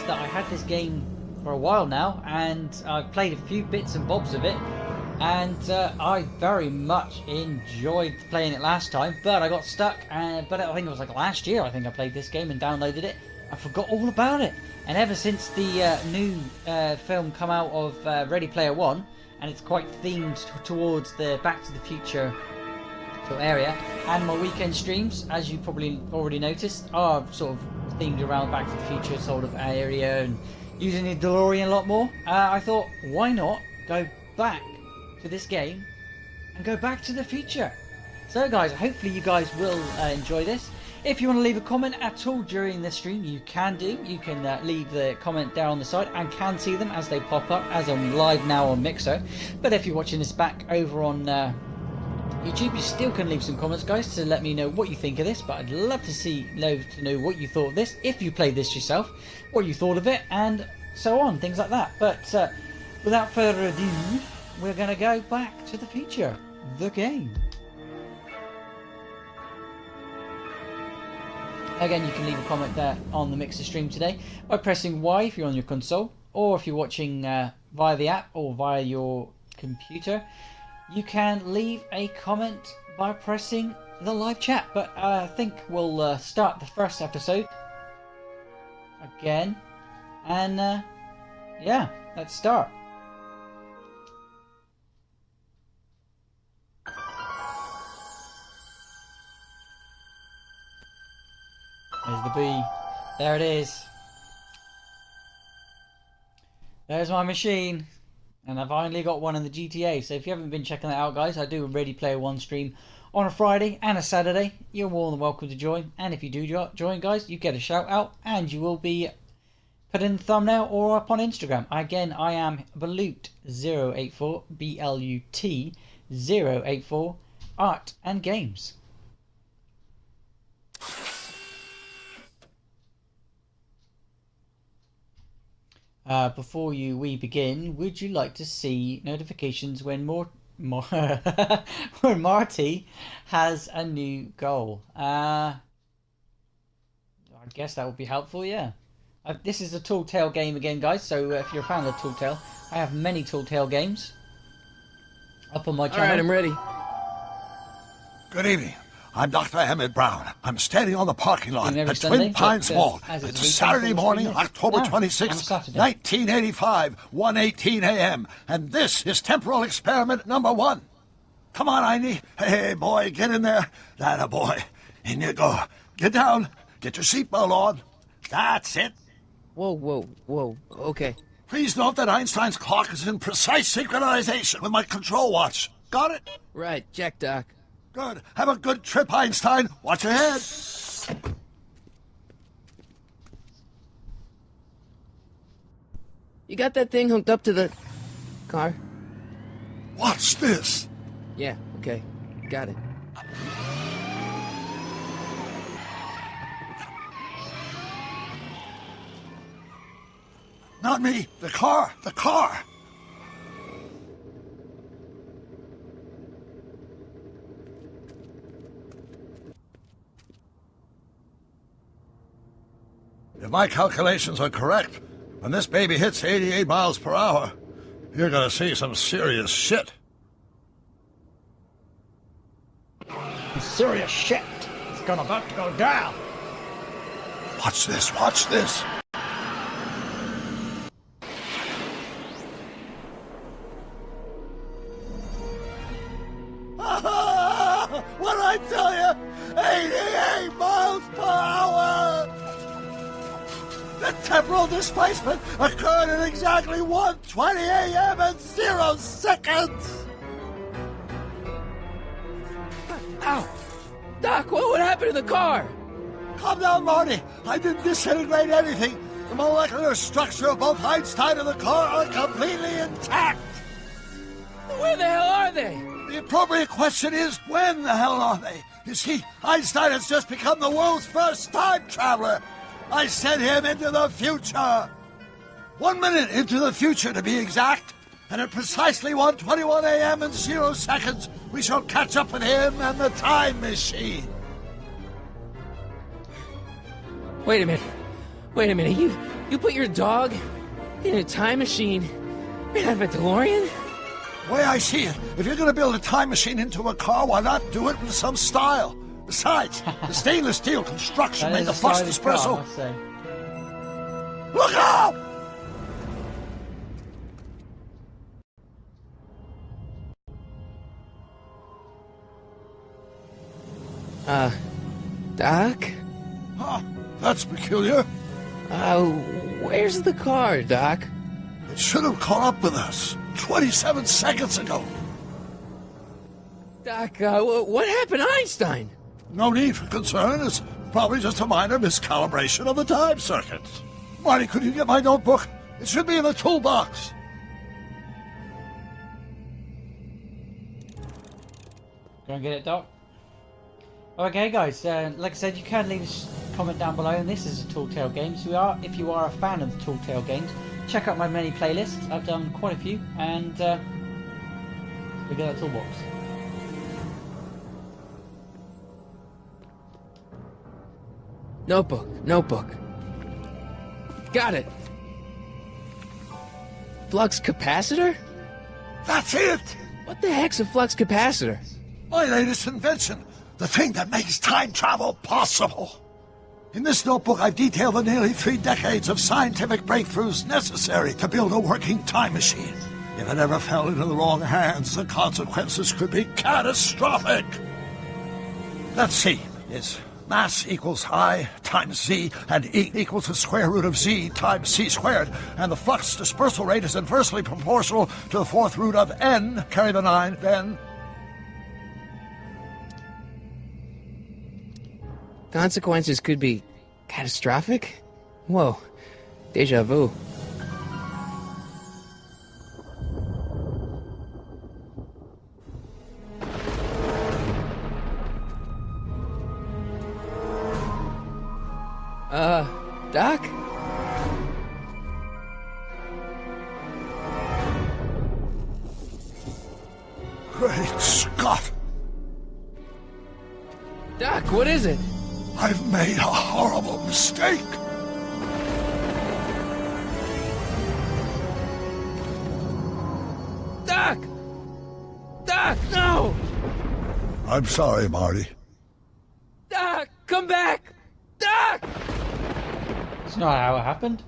that I had this game for a while now, and I've played a few bits and bobs of it, and I very much enjoyed playing it last time, but I got stuck, but I think it was like last year I think I played this game and downloaded it. I forgot all about it, and ever since the new film come out of Ready Player One, and it's quite themed towards the Back to the Future sort of area, and my weekend streams, as you probably already noticed, are sort of themed around Back to the Future sort of area and using the DeLorean a lot more. I thought, why not go back to this game and go back to the future? So guys, hopefully you guys will enjoy this. If you want to leave a comment at all during the stream, you can do. You can leave the comment down on the side and can see them as they pop up, as I'm live now on Mixer. But if you're watching this back over on YouTube, you still can leave some comments, guys, to let me know what you think of this. But I'd love to know what you thought of this, if you played this yourself, what you thought of it, and so on, things like that. But without further ado, we're going to go back to the future, the game. Again, you can leave a comment there on the Mixer stream today by pressing Y if you're on your console, or if you're watching via the app or via your computer, you can leave a comment by pressing the live chat. But I think we'll start the first episode again, and yeah, let's start. There's the bee. There it is. There's my machine. And I've only got one in the GTA. So if you haven't been checking that out, guys, I do a Ready Player One stream on a Friday and a Saturday. You're more than welcome to join. And if you do join, guys, you get a shout out. And you will be put in the thumbnail or up on Instagram. Again, I am Balut084. BLUT084. Art and Games. Before we begin, would you like to see notifications when when Marty has a new goal? I guess that would be helpful, yeah. This is a Tall Tale game again, guys, so if you're a fan of Tall Tale, I have many Tall Tale games up on my channel. Alright, I'm ready. Good evening. I'm Dr. Emmett Brown. I'm standing on the parking lot at Sunday, Twin Pines Mall. It's Saturday morning, October 26th, 1985, 1:18 a.m. And this is temporal experiment number 1. Come on, Einie. Hey, boy, get in there. That a boy. In you go. Get down. Get your seatbelt on. That's it. Whoa. Okay. Please note that Einstein's clock is in precise synchronization with my control watch. Got it? Right, check, Doc. Good. Have a good trip, Einstein. Watch your head. You got that thing hooked up to the car? Watch this. Yeah, okay. Got it. Not me. The car. The car. If my calculations are correct, when this baby hits 88 miles per hour, you're gonna see some serious shit. Serious shit. It's about to go down. Watch this, watch this. What'd I tell you? 88 miles per hour! The temporal displacement occurred at exactly 1:20 a.m. and 0 seconds! Ow! Doc, what would happen to the car? Calm down, Marty. I didn't disintegrate anything. The molecular structure of both Einstein and the car are completely intact. Where the hell are they? The appropriate question is, when the hell are they? You see, Einstein has just become the world's first time traveler. I sent him into the future. 1 minute into the future, to be exact. And at precisely 1:21 a.m. and 0 seconds, we shall catch up with him and the time machine. Wait a minute. You You put your dog in a time machine and have a DeLorean? The way I see it, if you're going to build a time machine into a car, why not do it with some style? Besides, the stainless steel construction That made is the a flux stylish car, I dispersal. must say. Look out! Doc? Huh, that's peculiar. Where's the car, Doc? It should have caught up with us 27 seconds ago. Doc, what happened to Einstein? No need for concern. It's probably just a minor miscalibration of the time circuits. Marty, could you get my notebook? It should be in the toolbox. Go and get it, Doc. Okay, guys. Like I said, you can leave a comment down below. And this is a Tall Tale Games. If you are a fan of the Tall Tale Games, check out my many playlists. I've done quite a few, and we got a toolbox. Notebook. Got it. Flux capacitor? That's it! What the heck's a flux capacitor? My latest invention. The thing that makes time travel possible. In this notebook, I've detailed the nearly 3 decades of scientific breakthroughs necessary to build a working time machine. If it ever fell into the wrong hands, the consequences could be catastrophic. Let's see. Is mass equals I times Z, and E equals the square root of Z times C squared, and the flux dispersal rate is inversely proportional to the 4th root of N, carry the 9, then... Consequences could be catastrophic? Whoa, deja vu. Doc? Great Scott! Doc, what is it? I've made a horrible mistake! Doc! Doc, no! I'm sorry, Marty. Doc, come back! Doc! It's not how it happened.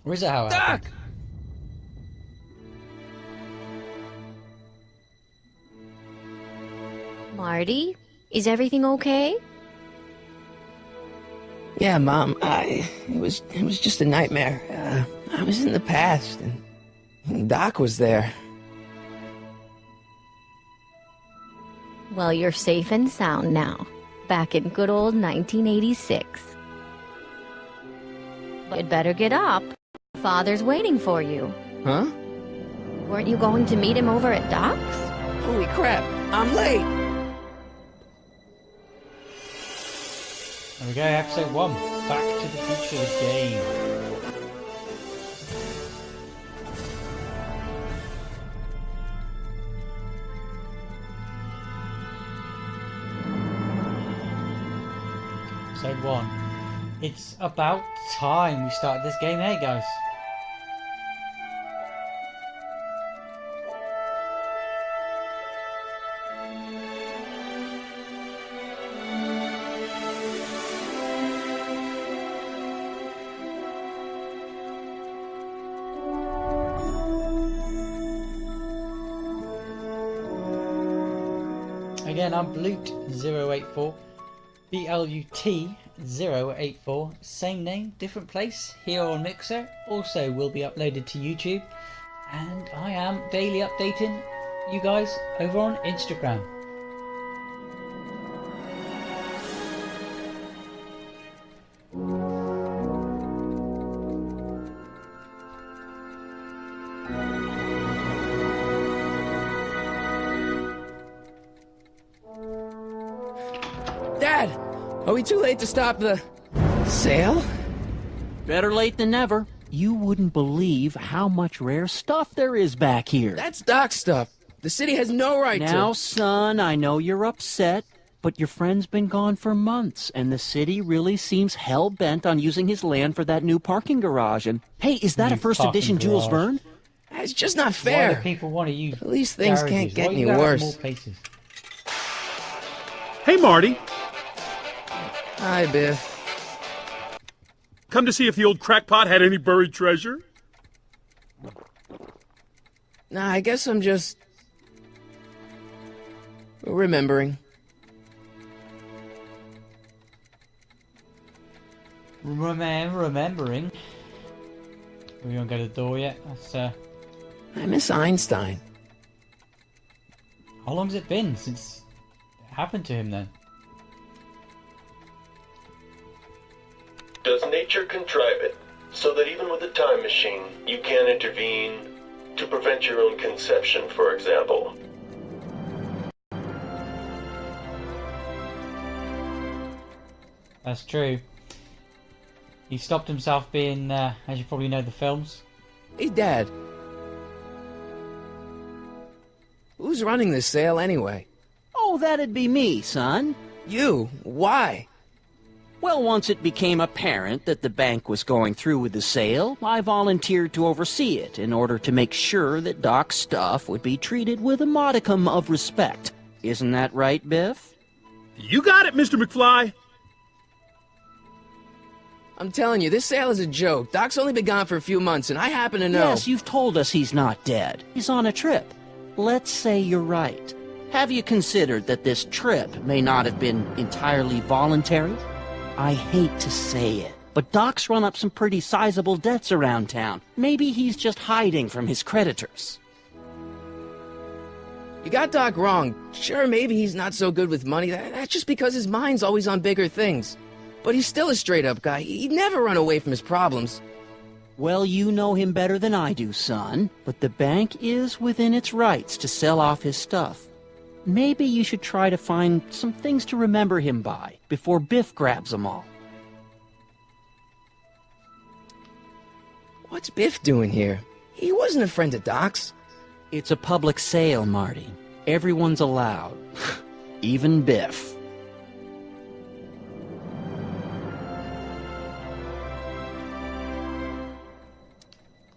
Or is it how it Doc! happened? Marty, is everything okay? Yeah, Mom, it was just a nightmare. I was in the past, and Doc was there. Well, you're safe and sound now. Back in good old 1986. You'd better get up. Father's waiting for you. Huh? Weren't you going to meet him over at Doc's? Holy crap, I'm late! There we go, episode 1. Back to the Future the game. Episode 1. It's about time we started this game, hey guys? Again, I'm Blut084, BLUT084, same name, different place, here on Mixer, also will be uploaded to YouTube, and I am daily updating you guys over on Instagram. Dad! Are we too late to stop the sale? Better late than never. You wouldn't believe how much rare stuff there is back here. That's Doc stuff. The city has no right Now, to. son, I know you're upset, But your friend's been gone for months, and the city really seems hell-bent on using his land for that new parking garage. And, hey, is that New a first parking edition Jules garage. Verne? It's just not Why fair. do people want to use At least things garages? can't get Why any you gotta have worse. more places? Hey, Marty. Hi, Biff. Come to see if the old crackpot had any buried treasure? Nah, I guess I'm just remembering. Remembering. We don't go to the door yet. That's I miss Einstein. how long's it been since it happened to him then? Does nature contrive it so that even with a time machine, you can intervene to prevent your own conception, for example? That's true. He stopped himself being, as you probably know, the films. Hey, Dad. Who's running this sale anyway? Oh, that'd be me, son. You. Why? Well, once it became apparent that the bank was going through with the sale, I volunteered to oversee it in order to make sure that Doc's stuff would be treated with a modicum of respect. Isn't that right, Biff? You got it, Mr. McFly. I'm telling you, this sale is a joke. Doc's only been gone for a few months, and I happen to know. Yes, you've told us he's not dead. He's on a trip. Let's say you're right. Have you considered that this trip may not have been entirely voluntary? I hate to say it, but Doc's run up some pretty sizable debts around town. Maybe he's just hiding from his creditors. You got Doc wrong. Sure, maybe he's not so good with money. That's just because his mind's always on bigger things. But he's still a straight-up guy. He'd never run away from his problems. Well, you know him better than I do, son, but the bank is within its rights to sell off his stuff. Maybe you should try to find some things to remember him by before Biff grabs them all. What's Biff doing here? He wasn't a friend of Doc's. It's a public sale, Marty. Everyone's allowed. Even Biff.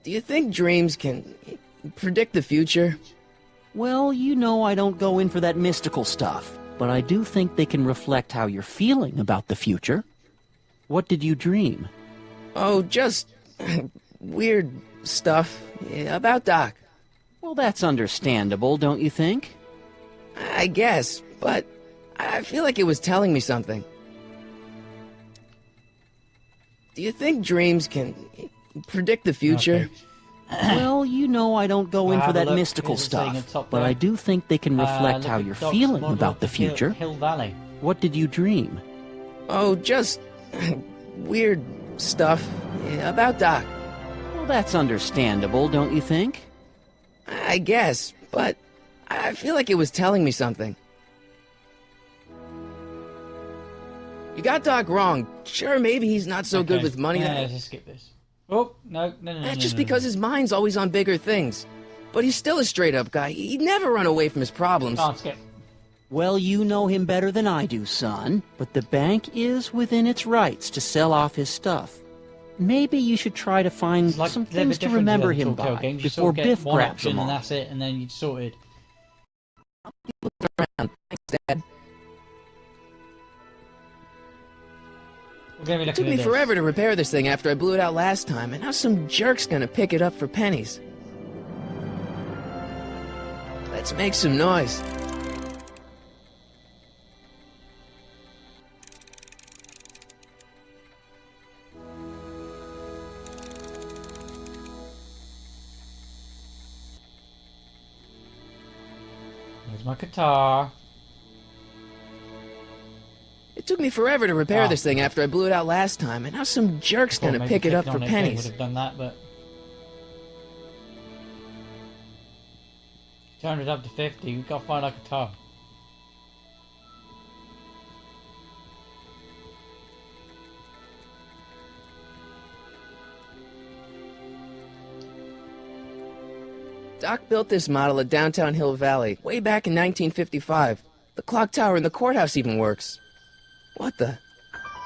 Do you think dreams can predict the future? Well, you know I don't go in for that mystical stuff, but I do think they can reflect how you're feeling about the future. What did you dream? Oh, just weird stuff about Doc. Well, that's understandable, don't you think? I guess, but I feel like it was telling me something. Do you think dreams can predict the future? Okay. Well, you know I don't go in Have for a that look. mystical Here's the thing stuff, at top but there. I do think they can reflect Look how at you're Doc's feeling model about of the future. Hill Valley. What did you dream? Oh, just weird stuff about Doc. Well, that's understandable, don't you think? I guess, but I feel like it was telling me something. You got Doc wrong. Sure, maybe he's not so good Okay. with money. Yeah, let's just skip this. Oh, no. That's just because his mind's always on bigger things. But he's still a straight-up guy. He'd never run away from his problems. Can't skip. Well, you know him better than I do, son, but the bank is within its rights to sell off his stuff. Maybe you should try to find It's like some they're a things bit to different remember the other him Telltale by games. You before sort of get Biff one grabs option them and all. that's it, and then you'd sorted. Thanks, Dad. We're gonna be It looking took at me this. forever to repair this thing after I blew it out last time, and now some jerk's gonna pick it up for pennies. Let's make some noise. There's my guitar. It took me forever to repair Ah. this thing after I blew it out last time, and now some jerk's Thought gonna maybe pick it up clicking for on thing pennies. would have done that, but turned it up to 50. We've got to find our guitar. Doc built this model at downtown Hill Valley way back in 1955. The clock tower in the courthouse even works. What the?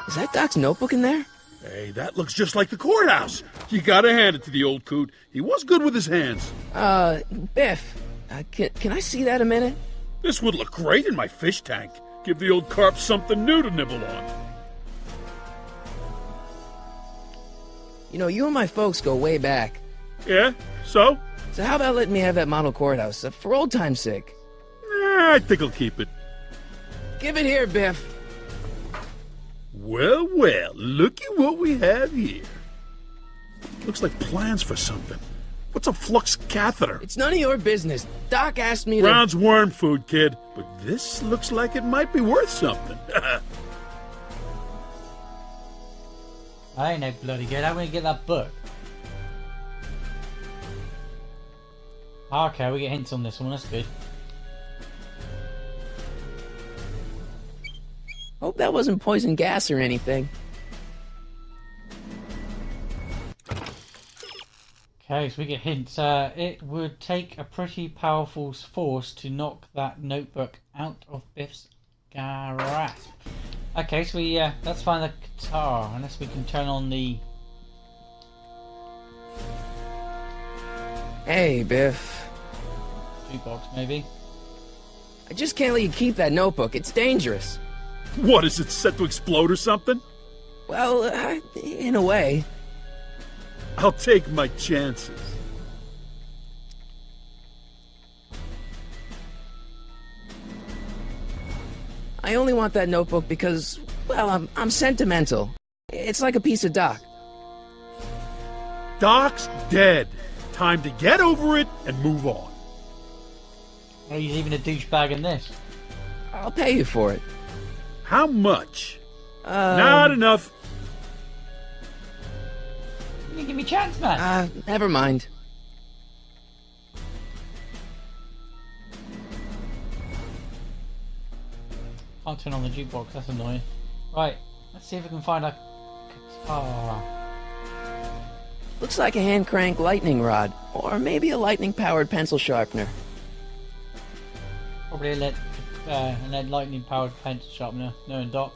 Is that Doc's notebook in there? Hey, that looks just like the courthouse. You gotta hand it to the old coot. He was good with his hands. Biff, can I see that a minute? This would look great in my fish tank. Give the old carp something new to nibble on. You know, you and my folks go way back. Yeah? So? So how about letting me have that model courthouse, for old time's sake? I think I'll keep it. Give it here, Biff. Well, well, looky what we have here. Looks like plans for something. What's a flux catheter? It's none of your business. Doc asked me to... Brown's worm food, kid. But this looks like it might be worth something. I ain't no bloody good. How am I gonna get that book? Okay, we get hints on this one. That's good. Hope that wasn't poison gas or anything. Okay, so we get hints. It would take a pretty powerful force to knock that notebook out of Biff's grasp. Okay, so we let's find the guitar, unless we can turn on the... Hey, Biff. jukebox, maybe. I just can't let you keep that notebook. It's dangerous. What, is it set to explode or something? Well, in a way. I'll take my chances. I only want that notebook because, well, I'm sentimental. It's like a piece of Doc. Doc's dead. Time to get over it and move on. Oh, he's even a douchebag in this. I'll pay you for it. How much? Not enough. You didn't give me a chance, man. Never mind. Can't turn on the jukebox, that's annoying. Right, let's see if we can find a guitar. Looks like a hand crank lightning rod, or maybe a lightning powered pencil sharpener. Probably a lead lightning powered pencil sharpener, knowing Doc.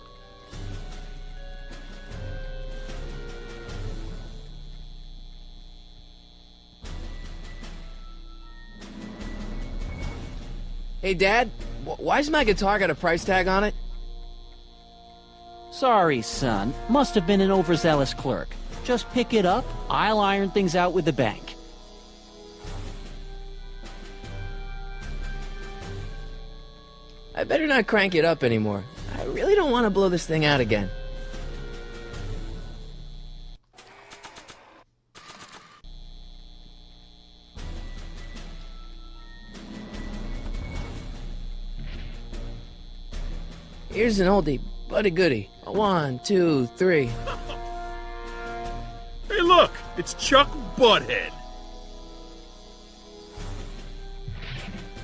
Hey, Dad, why's my guitar got a price tag on it? Sorry, son. Must have been an overzealous clerk. Just pick it up. I'll iron things out with the bank. I better not crank it up anymore. I really don't want to blow this thing out again. Here's an oldie, but a goodie. 1, 2, 3. Hey, look! It's Chuck Butthead.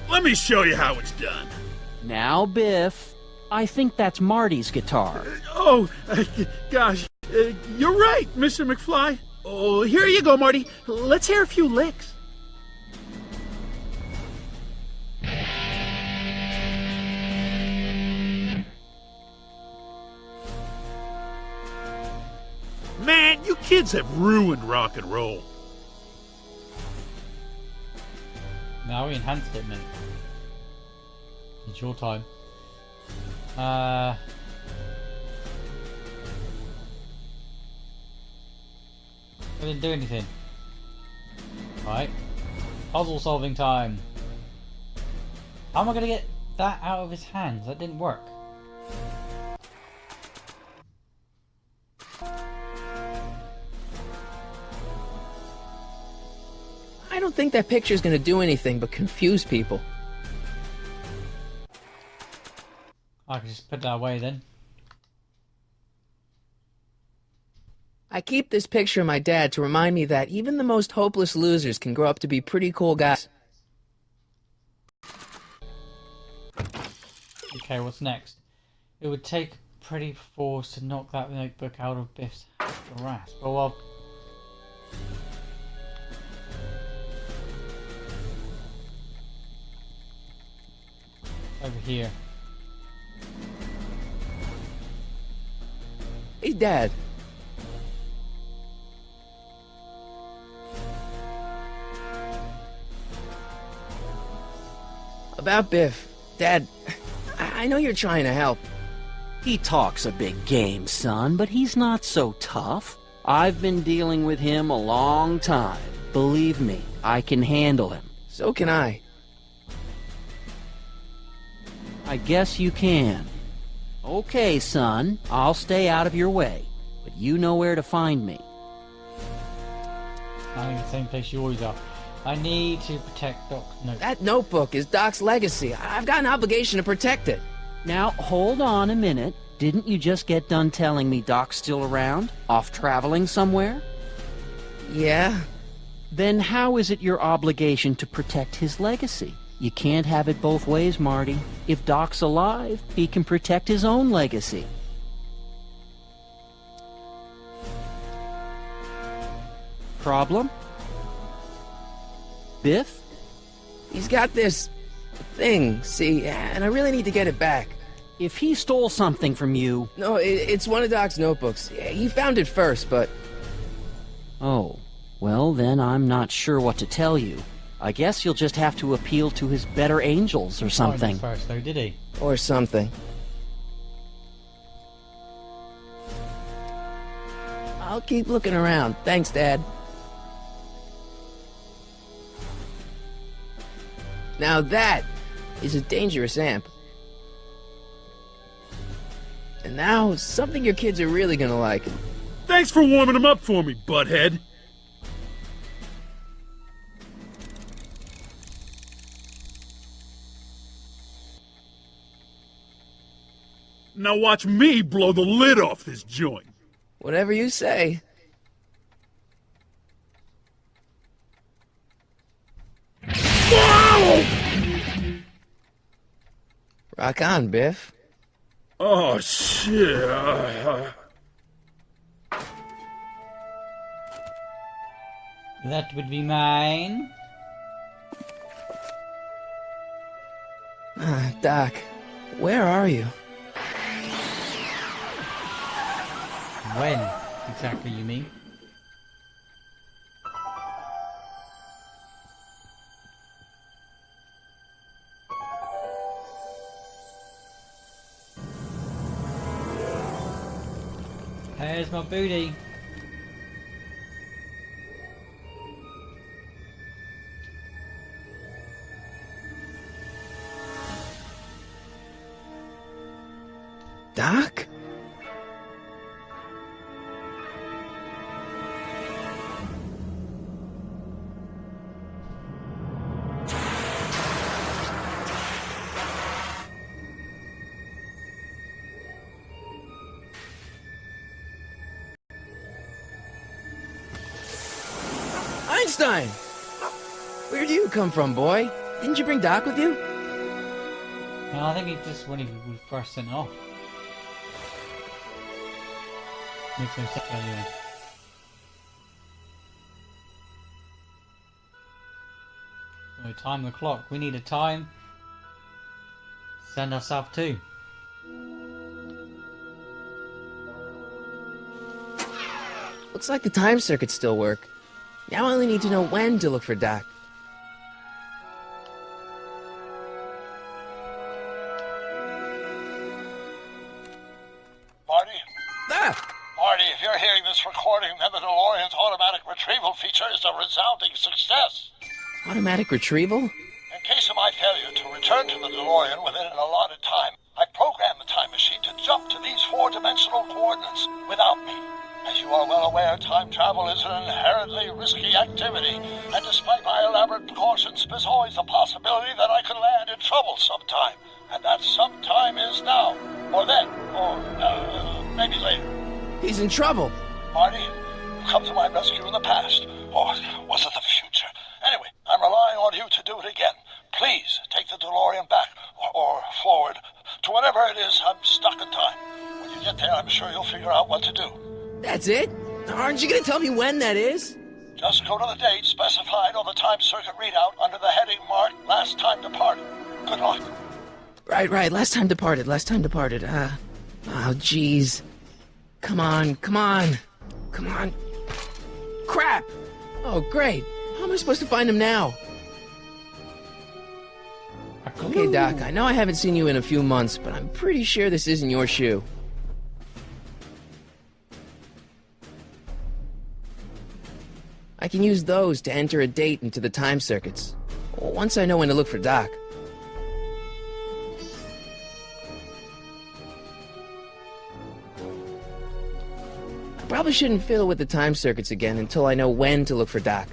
Let me show you how it's done. Now, Biff, I think that's Marty's guitar. Gosh, you're right, Mr. McFly. Oh, here you go, Marty. Let's hear a few licks. Man, you kids have ruined rock and roll. Now we enhanced it, mate. It's your time. I didn't do anything. Right. Puzzle solving time. How am I gonna get that out of his hands? That didn't work. I don't think that picture's gonna do anything but confuse people. I can just put that away then. I keep this picture of my dad to remind me that even the most hopeless losers can grow up to be pretty cool guys. Okay, what's next? It would take pretty force to knock that notebook out of Biff's grasp. Oh well. Over here. Read Dad. About Biff. Dad, I know you're trying to help. He talks a big game, son, but he's not so tough. I've been dealing with him a long time. Believe me, I can handle him. So can I. I guess you can. Okay, son, I'll stay out of your way, but you know where to find me. I'm in the same place you always are. I need to protect Doc's note. That notebook is Doc's legacy. I've got an obligation to protect it. Now, hold on a minute. Didn't you just get done telling me Doc's still around? Off traveling somewhere? Yeah? Then how is it your obligation to protect his legacy? You can't have it both ways, Marty. If Doc's alive, he can protect his own legacy. Problem? Biff? He's got this thing, see, and I really need to get it back. If he stole something from you... No, it's one of Doc's notebooks. He found it first, but... Oh, well then I'm not sure what to tell you. I guess you'll just have to appeal to his better angels or something. First, though, did he? Or something. I'll keep looking around. Thanks, Dad. Now that is a dangerous amp. And now, something your kids are really gonna like. Thanks for warming him up for me, butthead. Now watch me blow the lid off this joint. Whatever you say. Whoa! Rock on, Biff. Oh, shit. That would be mine. Doc, where are you? When exactly, you mean? There's my booty. Doc? Einstein! Where do you come from, boy? Didn't you bring Doc with you? No, I think he just when he was first sent off. Makes no sense anyway. So time the clock. We need a time. Send us off too. Looks like the time circuits still work. Now I only need to know when to look for Doc. Marty? Ah! Marty, if you're hearing this recording, then the DeLorean's automatic retrieval feature is a resounding success. Automatic retrieval? In case of my failure to return to the DeLorean within an allotted time, I programmed the time machine to jump to these four-dimensional coordinates without me. As you are well aware, time travel is an inherently risky activity, and despite my elaborate precautions, there's always a possibility that I could land in trouble sometime. And that sometime is now, or then, or maybe later. He's in trouble. Marty, you've come to my rescue in the past, or was it the future? Anyway, I'm relying on you to do it again. Please take the DeLorean back, or forward, to whatever it is I'm stuck in time. When you get there, I'm sure you'll figure out what to do. That's it? Aren't you gonna tell me when that is? Just go to the date specified on the time circuit readout under the heading marked Last Time Departed. Good luck. Right. Last time departed. Oh, jeez. Come on, come on. Come on. Crap! Oh, great. How am I supposed to find him now? Okay, Doc, I know I haven't seen you in a few months, but I'm pretty sure this isn't your shoe. I can use those to enter a date into the time circuits. Once I know when to look for Doc. I probably shouldn't fiddle with the time circuits again until I know when to look for Doc.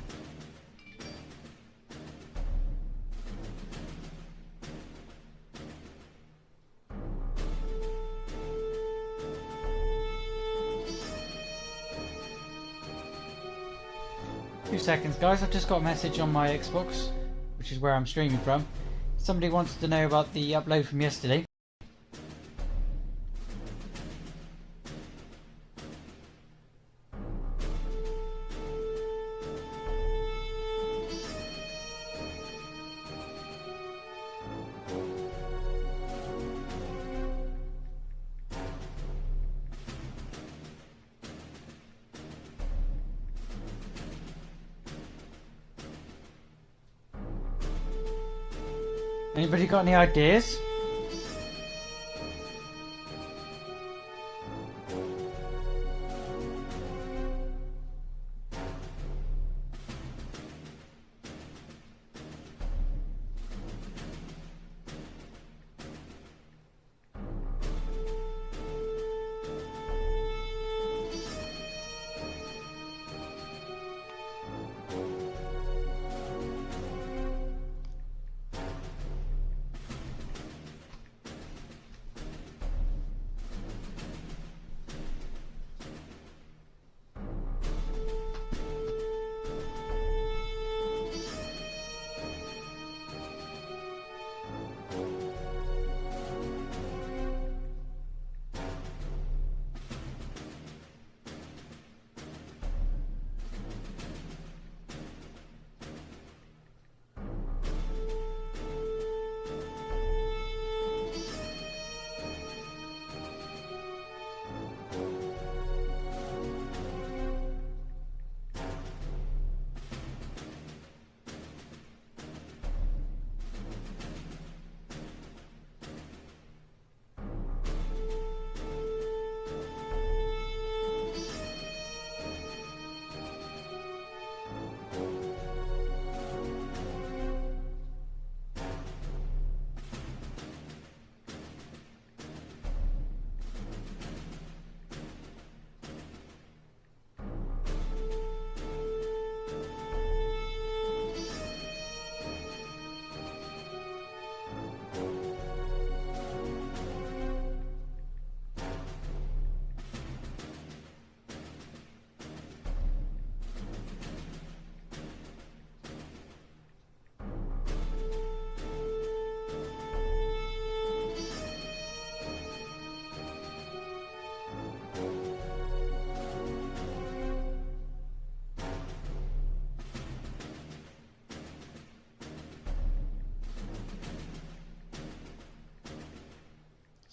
Two seconds, guys. I've just got a message on my Xbox, which is where I'm streaming from. Somebody wants to know about the upload from yesterday. Anybody got any ideas?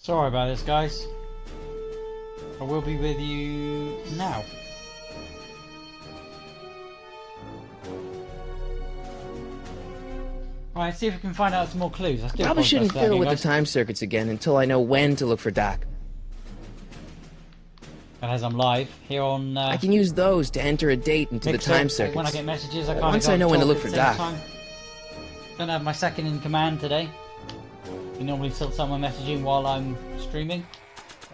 Sorry about this, guys. I will be with you now. Alright, see if we can find out some more clues. I still Probably shouldn't apologise for that fiddle again, with the guys. time circuits again until I know when to look for Doc. And as I'm live here on I can use those to enter a date into the Mixer, time like circuits. when I get messages, I can't Once I know when to look for Doc. Don't have my second in command today. You normally sort someone messaging while I'm streaming.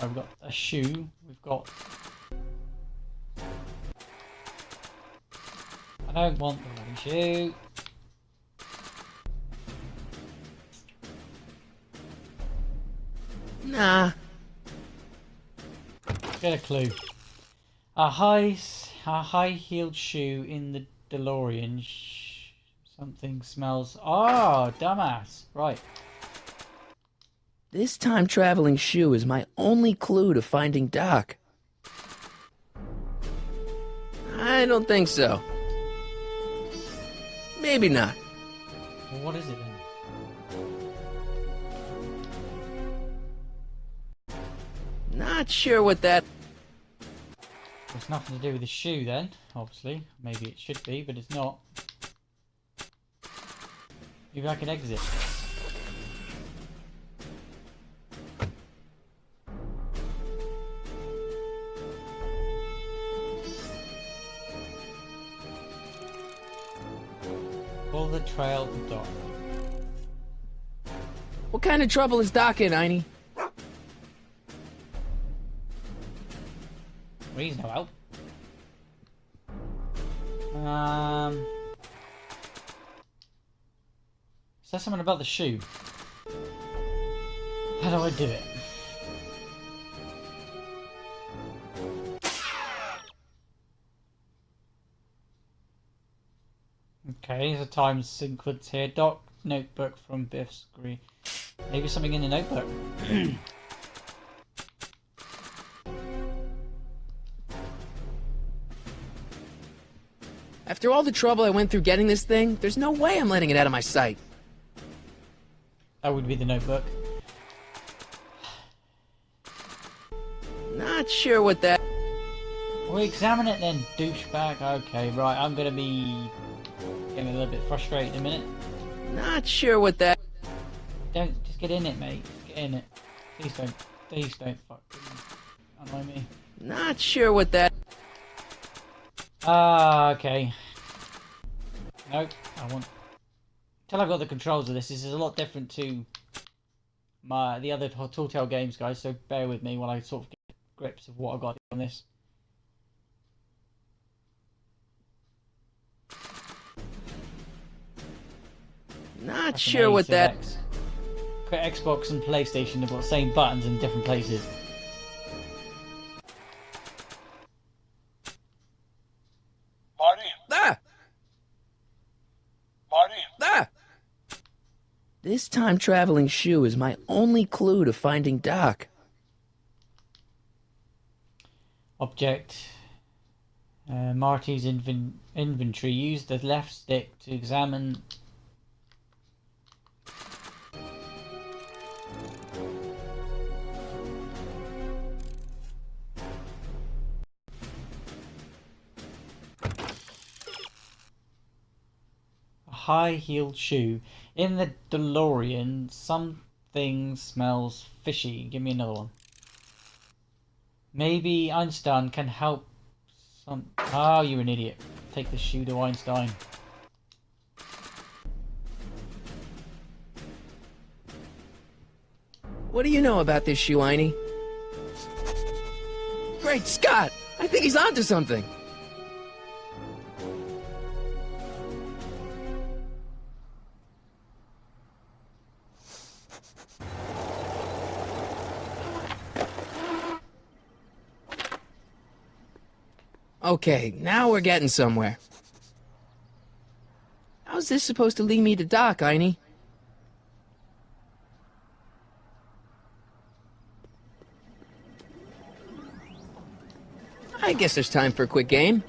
I've got a shoe. We've got. I don't want the bloody shoe. Nah. Get a clue. A high-heeled shoe in the DeLorean. Something smells. Oh, dumbass. Right. This time-traveling shoe is my only clue to finding Doc. I don't think so. Maybe not. Well, what is it then? Not sure what that... It's nothing to do with the shoe then, obviously. Maybe it should be, but it's not. Maybe I can exit. Follow the trail to Doc. What kind of trouble is Doc in, Einie? Well, he's no help. Says something about the shoe. How do I do it? Okay, there's a time sequence here. Doc, notebook from Biff's screen. Maybe something in the notebook. After all the trouble I went through getting this thing, there's no way I'm letting it out of my sight. That would be the notebook. Not sure what that... Well, examine it then, douchebag. Okay, right, I'm gonna be getting a little bit frustrated in a minute. Not sure what that... Don't, just get in it, mate. Just get in it. Please don't fucking annoy me. Not sure what that... Okay. Nope, I want... Until I've got the controls of this is a lot different to the other Telltale games, guys, so bear with me while I sort of get grips of what I've got on this. Not sure what that... Xbox and PlayStation have got the same buttons in different places. Marty? Ah! Marty? Ah! This time-traveling shoe is my only clue to finding Doc. Object. Marty's inventory. Use the left stick to examine... high-heeled shoe. In the DeLorean, something smells fishy. Give me another one. Maybe Einstein can help some... Oh, you're an idiot. Take the shoe to Einstein. What do you know about this shoe, Einie? Great Scott! I think he's onto something! Okay, now we're getting somewhere. How's this supposed to lead me to Doc, Einie? I guess there's time for a quick game.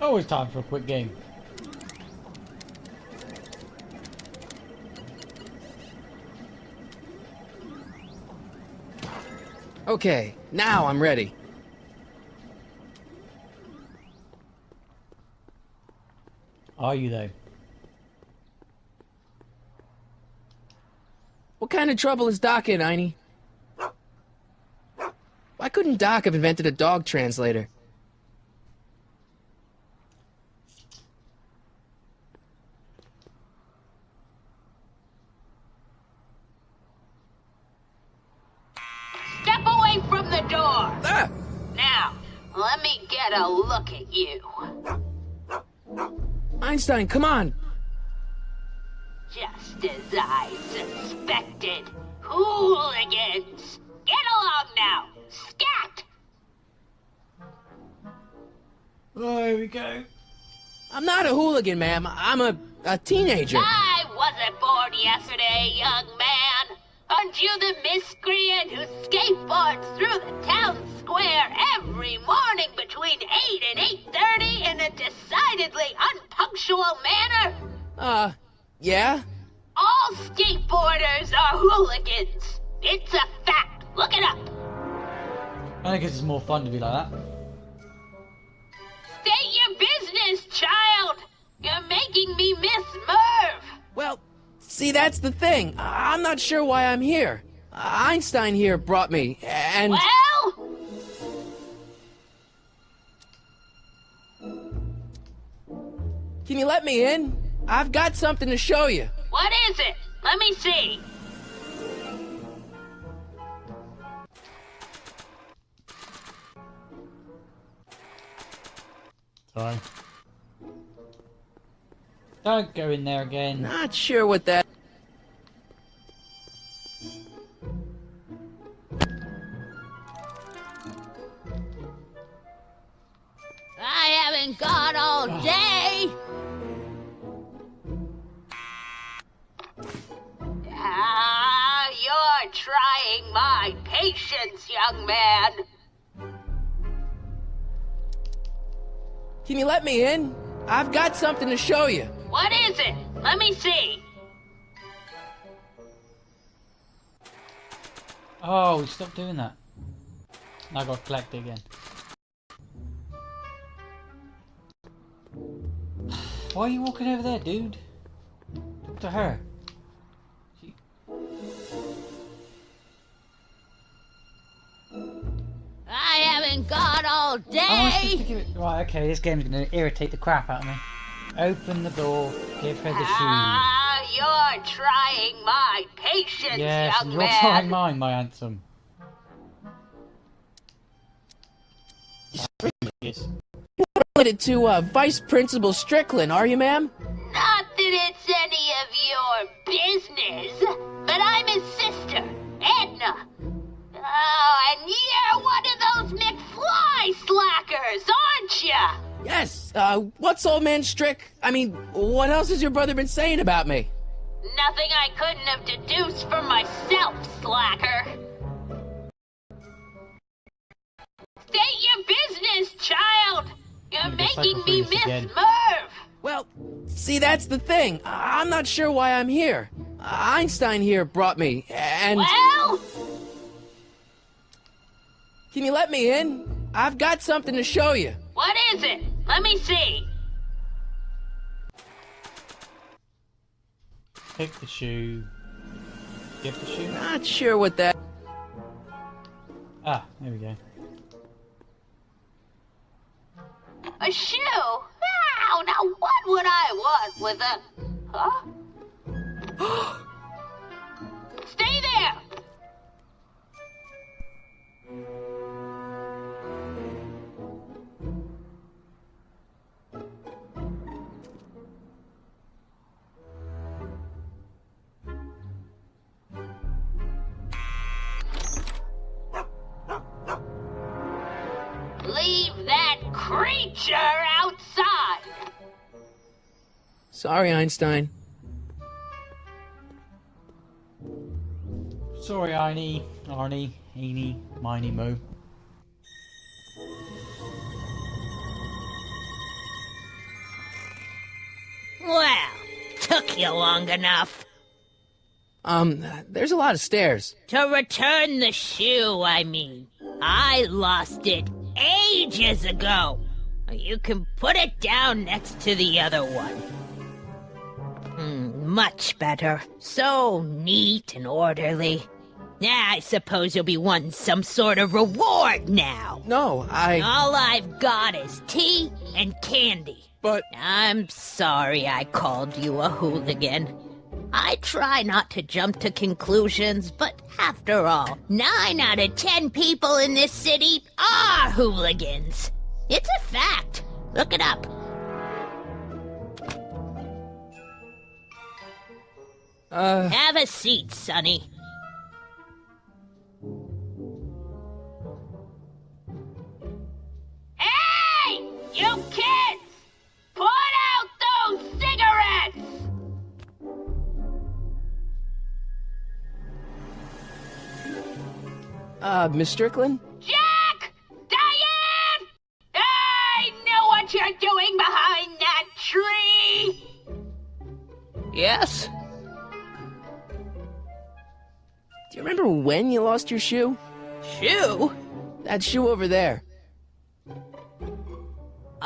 Always time for a quick game. Okay, now I'm ready. Are you though? What kind of trouble is Doc in, Einie? Why couldn't Doc have invented a dog translator? Step away from the door! Ah! Now, let me get a look at you. Einstein, come on! Just as I suspected. Hooligans! Get along now! Scat! Oh, here we go. I'm not a hooligan, ma'am. I'm a teenager. I wasn't born yesterday, young man. Aren't you the miscreant who skateboards through the town square every morning between 8 and 8:30 in a decidedly unpunctual manner? Yeah? All skateboarders are hooligans. It's a fact. Look it up. I think it's more fun to be like that. State your business, child! You're making me miss Merv! Well, see, that's the thing. I'm not sure why I'm here. Einstein here brought me, and... Well? Can you let me in? I've got something to show you. What is it? Let me see. Sorry. Don't go in there again. Not sure what that... I haven't got all day. You're trying my patience, young man. Can you let me in? I've got something to show you. What is it? Let me see. Oh, stop doing that. I got collected again. Why are you walking over there, dude? Talk to her. I haven't got all Oh, I was supposed to day. give it... Right, okay, this game's gonna irritate the crap out of me. Open the door, give her the shoe. You're trying my patience, Yes, young you're man. trying mine, my handsome. Yes. Related to, Vice Principal Strickland, are you, ma'am? Not that it's any of your business, but I'm his sister, Edna. Oh, and you're one of those McFly slackers, aren't ya? Yes, what's old man Strick? I mean, what else has your brother been saying about me? Nothing I couldn't have deduced for myself, slacker. State your business, child! You're I'm gonna making cycle me through this miss again. Merv! Well, see, that's the thing. I'm not sure why I'm here. Einstein here brought me, and... Well? Can you let me in? I've got something to show you. What is it? Let me see. Pick the shoe. Give the shoe. Not sure what that... Ah, there we go. A shoe? Wow, now what would I want with a... Huh? Stay there! Leave that creature outside! Sorry, Einstein. Sorry, Arnie, Eenie, Miney, Moo. Well, took you long enough. There's a lot of stairs. To return the shoe, I mean. I lost it ages ago. You can put it down next to the other one. Much better. So neat and orderly. I suppose you'll be wanting some sort of reward now. No, All I've got is tea and candy. But... I'm sorry I called you a hooligan. I try not to jump to conclusions, but after all, 9 out of 10 people in this city are hooligans. It's a fact. Look it up. Have a seat, Sonny. Hey! You kids! Put out those cigarettes! Miss Strickland? Jack! Diane! I know what you're doing behind that tree! Yes? Do you remember when you lost your shoe? Shoe? That shoe over there.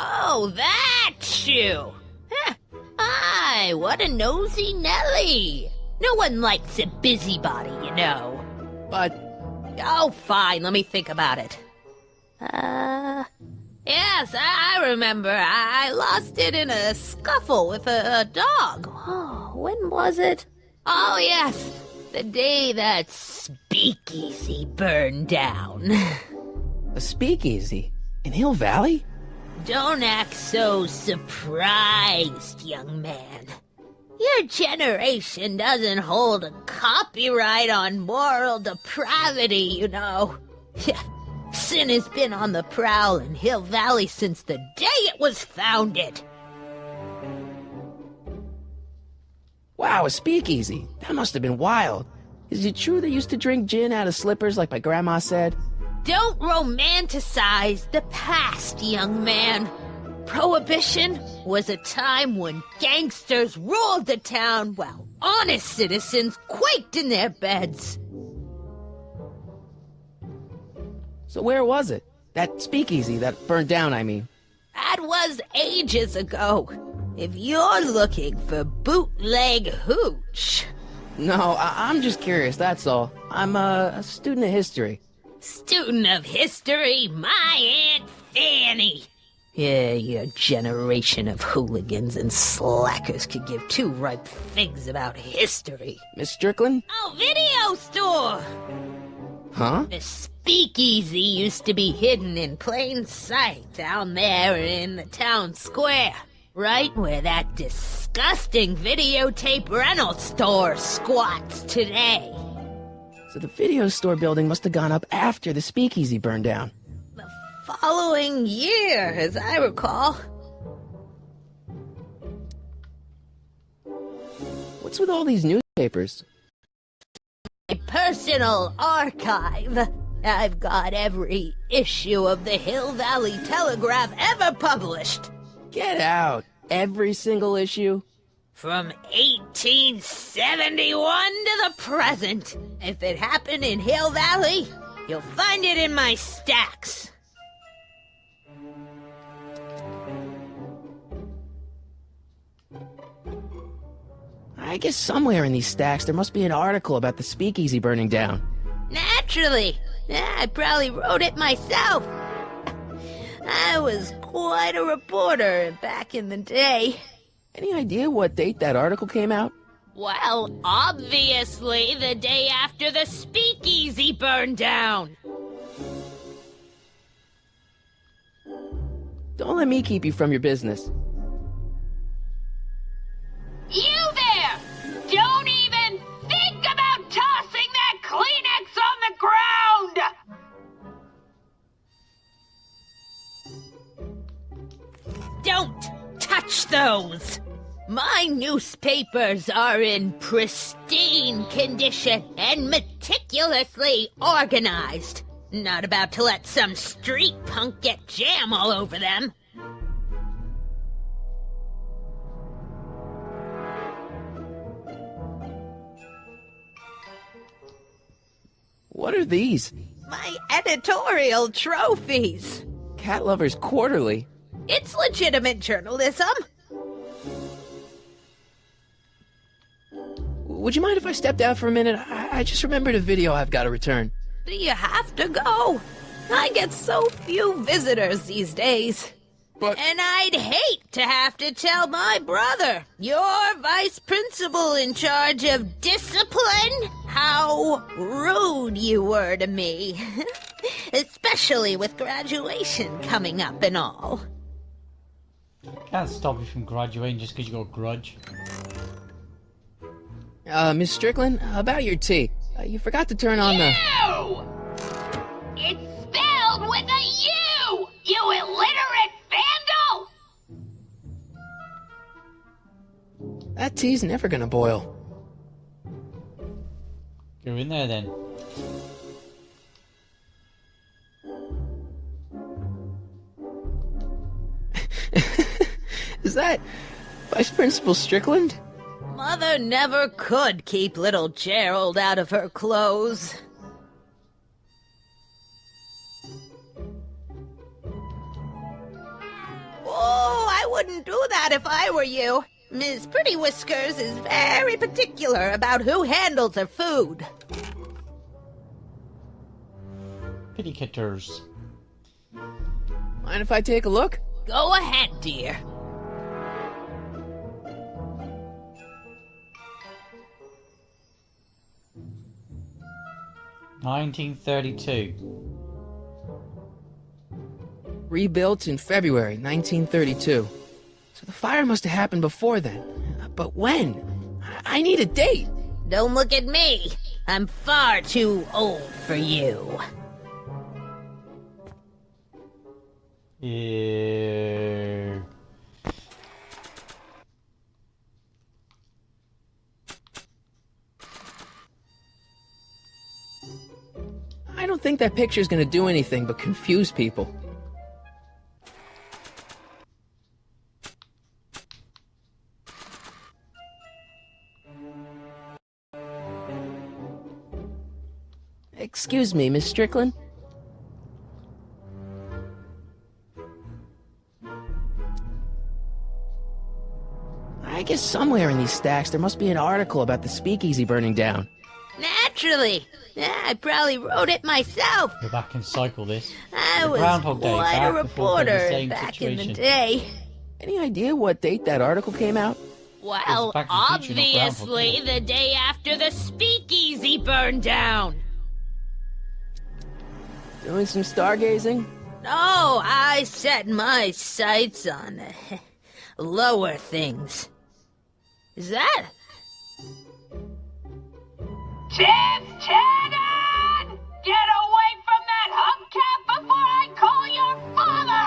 Oh, that's you! Huh. Hi, what a nosy Nelly! No one likes a busybody, you know. But Oh, fine, let me think about it. Yes, I remember. I lost it in a scuffle with a dog. Oh, when was it? Oh, yes, the day that speakeasy burned down. a speakeasy in Hill Valley? Don't act so surprised, young man. Your generation doesn't hold a copyright on moral depravity, you know. Sin has been on the prowl in Hill Valley since the day it was founded. Wow, a speakeasy. That must have been wild. Is it true they used to drink gin out of slippers like my grandma said? Don't romanticize the past, young man. Prohibition was a time when gangsters ruled the town while honest citizens quaked in their beds. So where was it? That speakeasy that burned down, I mean. That was ages ago. If you're looking for bootleg hooch. No, I'm just curious, that's all. I'm a student of history. Student of history, my Aunt Fanny. Yeah, your generation of hooligans and slackers could give two ripe figs about history. Miss Strickland? Oh, video store! Huh? The speakeasy used to be hidden in plain sight down there in the town square. Right where that disgusting videotape rental store squats today. So the video store building must have gone up after the speakeasy burned down. The following year, as I recall. What's with all these newspapers? My personal archive. I've got every issue of the Hill Valley Telegraph ever published. Get out! Every single issue? From 1871 to the present. If it happened in Hill Valley, you'll find it in my stacks. I guess somewhere in these stacks there must be an article about the speakeasy burning down. Naturally. I probably wrote it myself. I was quite a reporter back in the day. Any idea what date that article came out? Well, obviously the day after the speakeasy burned down. Don't let me keep you from your business. You there! Don't even think about tossing that Kleenex on the ground! Don't touch those! My newspapers are in pristine condition and meticulously organized. Not about to let some street punk get jam all over them. What are these? My editorial trophies. Cat Lovers Quarterly. It's legitimate journalism. Would you mind if I stepped out for a minute? I just remembered a video I've got to return. Do you have to go? I get so few visitors these days. But And I'd hate to have to tell my brother, your vice principal in charge of discipline, how rude you were to me. Especially with graduation coming up and all. Can't stop you from graduating just because you got a grudge. Miss Strickland, about your tea. You forgot to turn on the... You! It's spelled with a U! You illiterate vandal! That tea's never gonna boil. Go in there then. Is that Vice Principal Strickland? Mother never could keep little Gerald out of her clothes. Oh, I wouldn't do that if I were you. Miss Pretty Whiskers is very particular about who handles her food. Kitty kitters. Mind if I take a look? Go ahead, dear. $1932. Rebuilt in February 1932. So the fire must have happened before then. But when? I need a date. Don't look at me. I'm far too old for you. Ew. I don't think that picture's gonna do anything but confuse people. Excuse me, Miss Strickland? I guess somewhere in these stacks there must be an article about the speakeasy burning down. Naturally. Yeah, I probably wrote it myself. Go back and cycle this. I The was Groundhog Day, quite a back before the reporter same back in the situation. day. Any idea what date that article came out? Well, back in the future, not Groundhog obviously Day. the day after the speakeasy burned down. Doing some stargazing? No, I set my sights on lower things. Is that? Chips Channon! Get away from that hubcap before I call your father!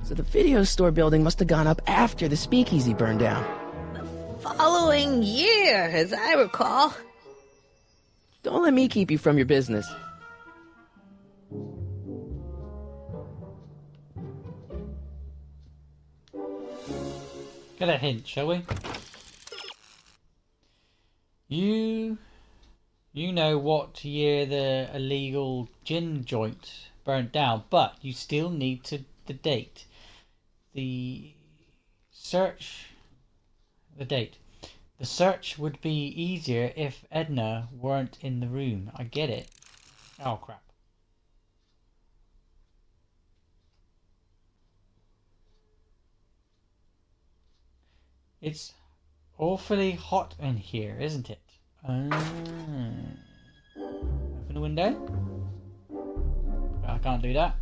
So the video store building must have gone up after the speakeasy burned down. Following year, as I recall. Don't let me keep you from your business. Get a hint, shall we? You know what year the illegal gin joint burnt down, but you still need the date. The date. The search would be easier if Edna weren't in the room. I get it. Oh crap. It's awfully hot in here, isn't it? Open the window. I can't do that.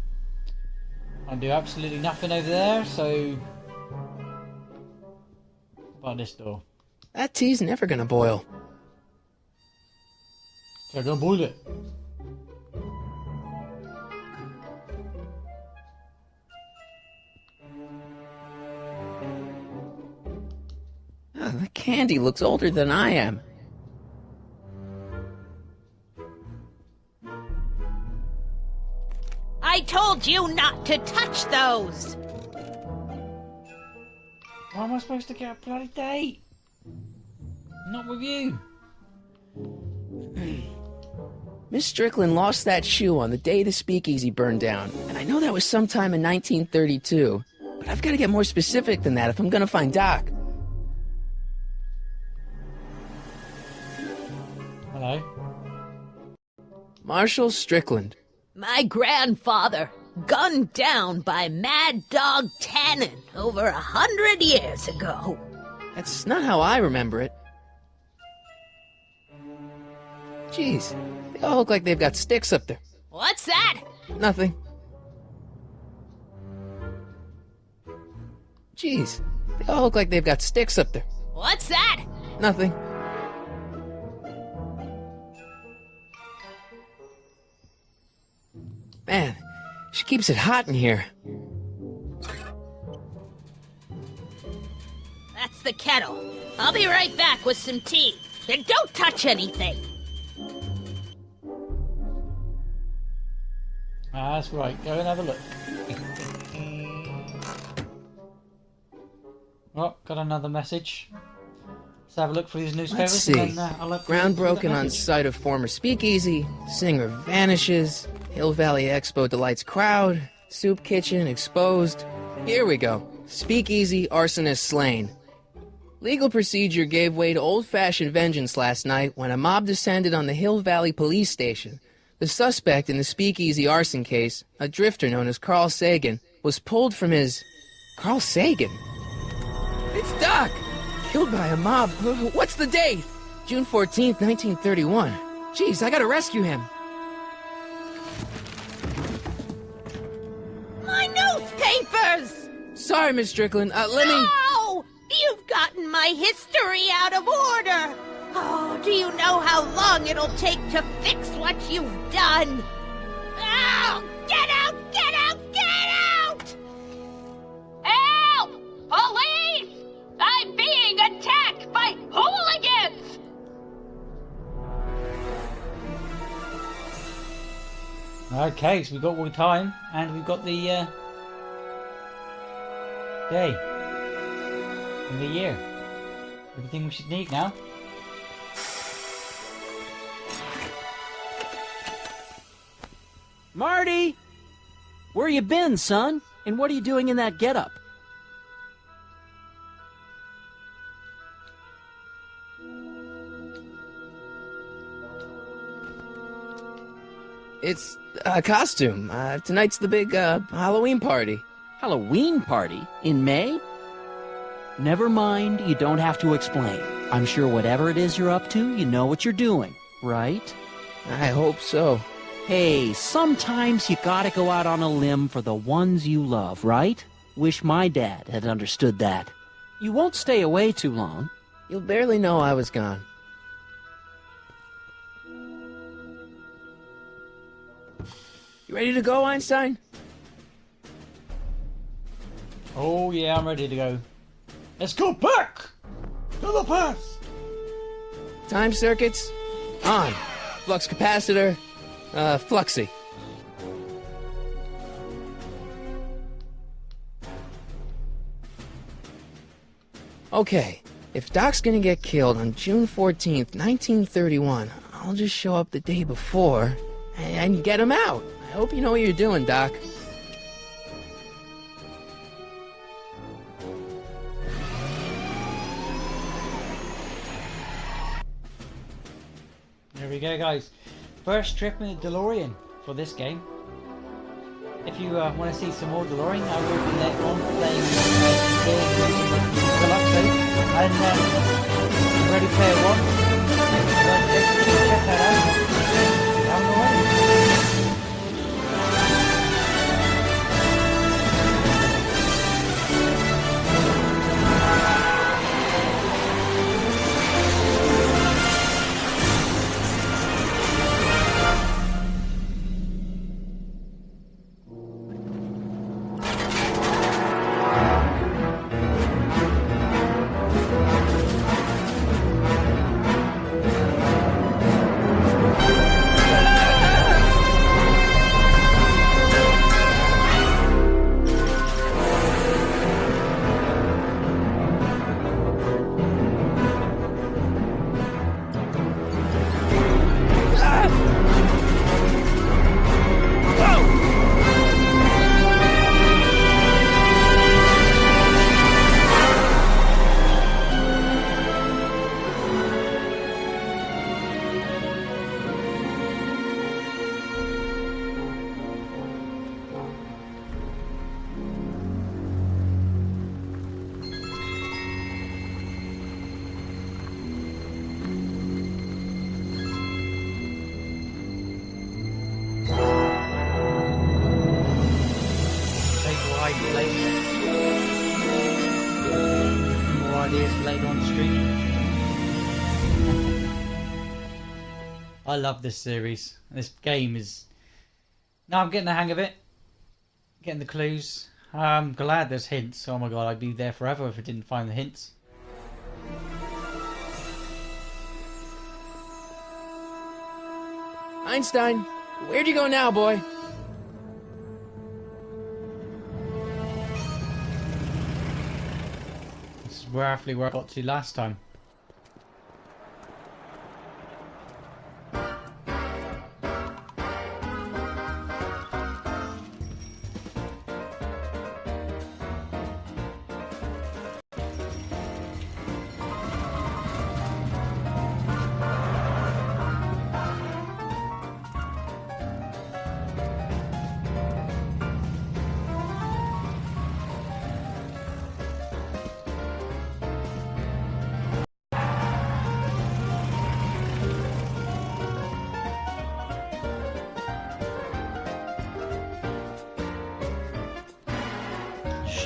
Can't do absolutely nothing over there, so... What about this door? That tea's never gonna boil. So I'm gonna boil it. The candy looks older than I am. I told you not to touch those! How am I supposed to get a bloody date? Not with you. Miss Strickland lost that shoe on the day the speakeasy burned down, and I know that was sometime in 1932. But I've got to get more specific than that if I'm gonna find Doc. Hello? Marshall Strickland. My grandfather, gunned down by Mad Dog Tannen over 100 years ago. That's not how I remember it. Jeez, they all look like they've got sticks up there. What's that? Nothing. Jeez, they all look like they've got sticks up there. What's that? Nothing. Man, she keeps it hot in here. That's the kettle. I'll be right back with some tea. And don't touch anything. That's right, go and have a look. Oh, got another message. have a look through these newspapers. Let's see. And then, I'll upload Ground that broken on message. site of former speakeasy. Singer vanishes. Hill Valley Expo delights crowd. Soup kitchen exposed. Here we go. Speakeasy arsonist slain. Legal procedure gave way to old-fashioned vengeance last night when a mob descended on the Hill Valley police station. The suspect in the speakeasy arson case, a drifter known as Carl Sagan, was pulled from his... Carl Sagan? It's Doc! Killed by a mob. What's the date? June 14th, 1931. Jeez, I gotta rescue him. My newspapers! Sorry, Miss Strickland. Let me... No! You've gotten my history out of order! Oh, do you know how long it'll take to fix what you've done? Oh, get out! Get out! Get out! Help! Police! I'm being attacked by hooligans! Okay, so we've got all the time, and we've got the day and the year. Everything we should need now. Marty! Where you been, son? And what are you doing in that getup? It's a costume. Tonight's the big, Halloween party. Halloween party? In May? Never mind, you don't have to explain. I'm sure whatever it is you're up to, you know what you're doing, right? I hope so. Hey, sometimes you gotta go out on a limb for the ones you love, right? Wish my dad had understood that. You won't stay away too long. You'll barely know I was gone. You ready to go, Einstein? Oh yeah, I'm ready to go. Let's go back to the past. Time circuits on. Flux capacitor, fluxy. Okay, if Doc's gonna get killed on June 14th, 1931, I'll just show up the day before and get him out. I hope you know what you're doing, Doc. There we go, guys. First trip in the DeLorean for this game. If you want to see some more DeLorean, I will be there on playing Deluxe and Ready Player One. Check that out. Haven't already. More ideas for later on stream. I love this series. This game is... Now I'm getting the hang of it. Getting the clues. I'm glad there's hints. Oh my god, I'd be there forever if I didn't find the hints. Einstein, where'd you go now, boy? This is roughly where I got to last time.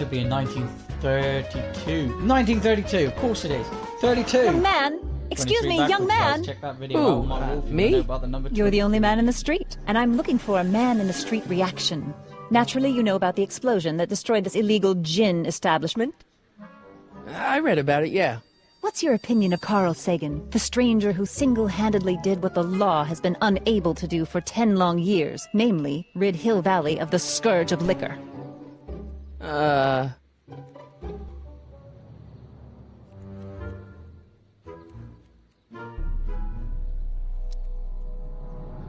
should be in 1932. 1932, of course it is. 32. Young man! Excuse 23 me, young backwards, guys. man! Check that video Who? out on my wall if you Me? wanna know about the number You're the 23. only man in the street, and I'm looking for a man in the street reaction. Naturally, you know about the explosion that destroyed this illegal gin establishment. I read about it, yeah. What's your opinion of Carl Sagan, the stranger who single-handedly did what the law has been unable to do for 10 long years, namely, rid Hill Valley of the scourge of liquor?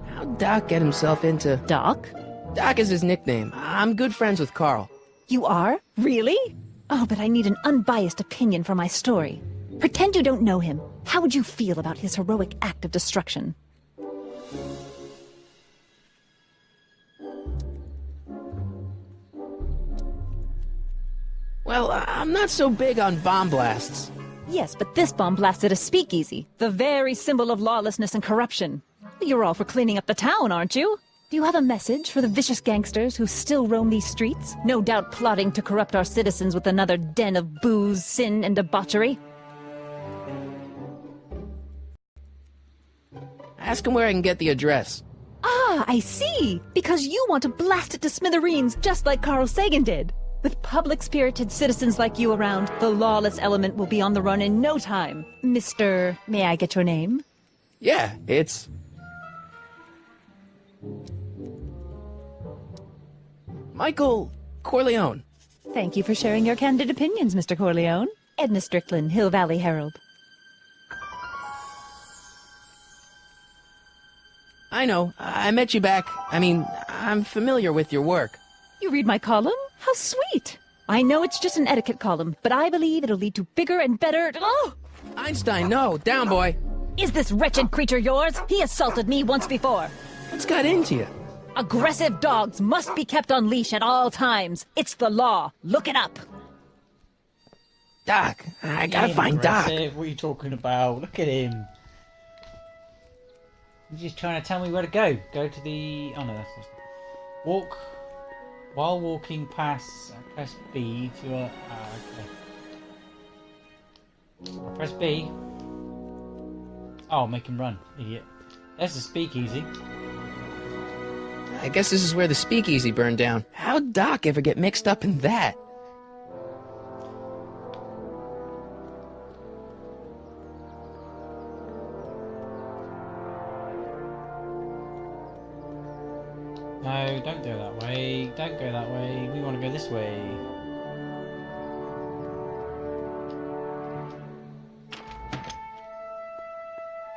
How'd Doc get himself into... Doc? Doc is his nickname. I'm good friends with Carl. You are? Really? Oh, but I need an unbiased opinion for my story. Pretend you don't know him. How would you feel about his heroic act of destruction? Well, I'm not so big on bomb blasts. Yes, but this bomb blasted a speakeasy, the very symbol of lawlessness and corruption. You're all for cleaning up the town, aren't you? Do you have a message for the vicious gangsters who still roam these streets, no doubt plotting to corrupt our citizens with another den of booze, sin, and debauchery? Ask him where I can get the address. Ah, I see! Because you want to blast it to smithereens, just like Carl Sagan did. With public-spirited citizens like you around, the lawless element will be on the run in no time. Mr. May I get your name? Yeah, it's... Michael Corleone. Thank you for sharing your candid opinions, Mr. Corleone. Edna Strickland, Hill Valley Herald. I know. I met you back. I'm familiar with your work. You read my column? How sweet! I know it's just an etiquette column, but I believe it'll lead to bigger and better... Oh! Einstein, no. Down, boy. Is this wretched creature yours? He assaulted me once before. What's got into you? Aggressive dogs must be kept on leash at all times. It's the law. Look it up. Doc. I gotta Ain't find Doc. aggressive. What are you talking about? Look at him. He's just trying to tell me where to go. Go to the... Oh no, that's... Walk... While walking past... press B to a... okay. Press B. Oh, make him run. Idiot. There's the speakeasy. I guess this is where the speakeasy burned down. How'd Doc ever get mixed up in that? No, don't go that way. Don't go that way. We want to go this way.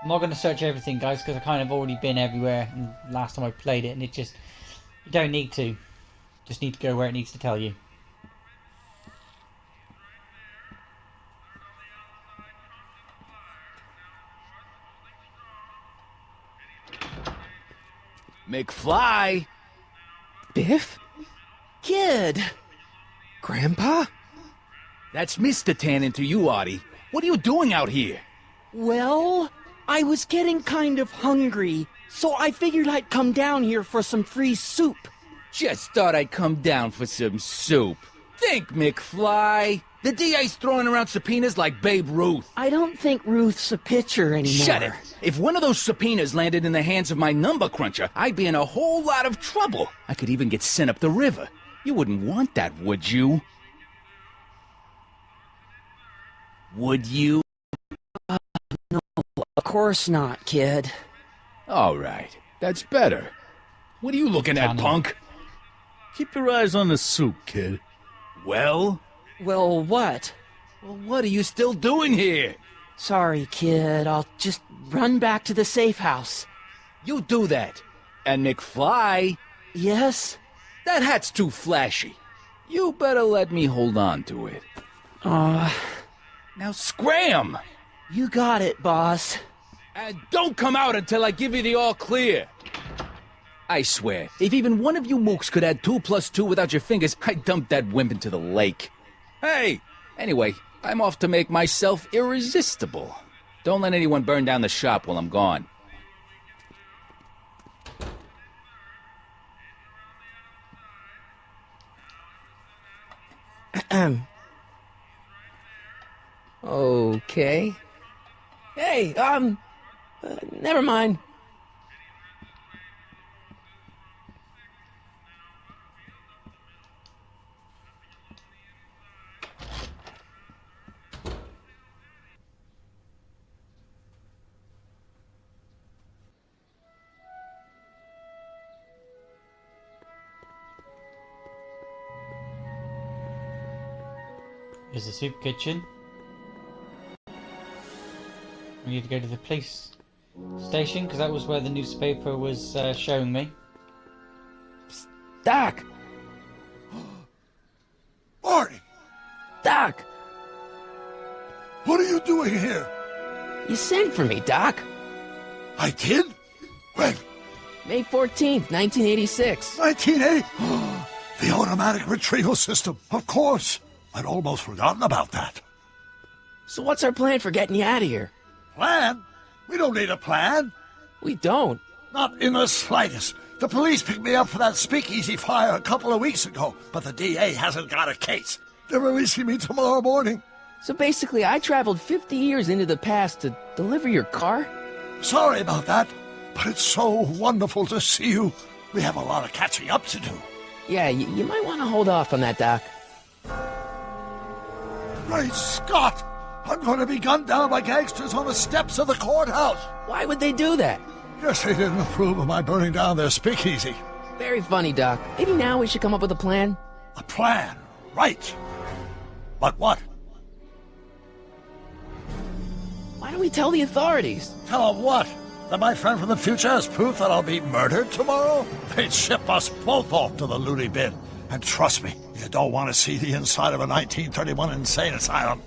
I'm not going to search everything, guys, because I've kind of already been everywhere last time I played it, and it just... You don't need to. Just need to go where it needs to tell you. McFly! Biff? Kid! Grandpa? That's Mr. Tannen to you, Artie. What are you doing out here? Well, I was getting kind of hungry, so I figured I'd come down here for some free soup. Just thought I'd come down for some soup. Think, McFly. The DA's throwing around subpoenas like Babe Ruth. I don't think Ruth's a pitcher anymore. Shut it. If one of those subpoenas landed in the hands of my number cruncher, I'd be in a whole lot of trouble. I could even get sent up the river. You wouldn't want that, would you? Would you? No, of course not, kid. All right. That's better. What are you looking at, punk? Keep your eyes on the soup, kid. Well? Well, what? Well, what are you still doing here? Sorry, kid. I'll just run back to the safe house. You do that. And McFly? Yes? That hat's too flashy. You better let me hold on to it. Now scram! You got it, boss. And don't come out until I give you the all clear. I swear, if even one of you mooks could add 2 + 2 without your fingers, I'd dump that wimp into the lake. Hey! Anyway, I'm off to make myself irresistible. Don't let anyone burn down the shop while I'm gone. Okay. Hey, never mind. Here's the soup kitchen. We need to go to the police station because that was where the newspaper was showing me. Doc! Marty! Doc! What are you doing here? You sent for me, Doc. I did? When? May 14th, 1986. 1980? The automatic retrieval system, of course. I'd almost forgotten about that. So what's our plan for getting you out of here? Plan? We don't need a plan. We don't. Not in the slightest. The police picked me up for that speakeasy fire a couple of weeks ago, but the DA hasn't got a case. They're releasing me tomorrow morning. So basically, I traveled 50 years into the past to deliver your car? Sorry about that, but it's so wonderful to see you. We have a lot of catching up to do. Yeah, you might want to hold off on that, Doc. Great Scott! I'm going to be gunned down by gangsters on the steps of the courthouse. Why would they do that? Guess they didn't approve of my burning down their speakeasy. Very funny, Doc. Maybe now we should come up with a plan. A plan? Right. But what? Why don't we tell the authorities? Tell them what? That my friend from the future has proof that I'll be murdered tomorrow? They'd ship us both off to the loony bin. And trust me, you don't want to see the inside of a 1931 insane asylum.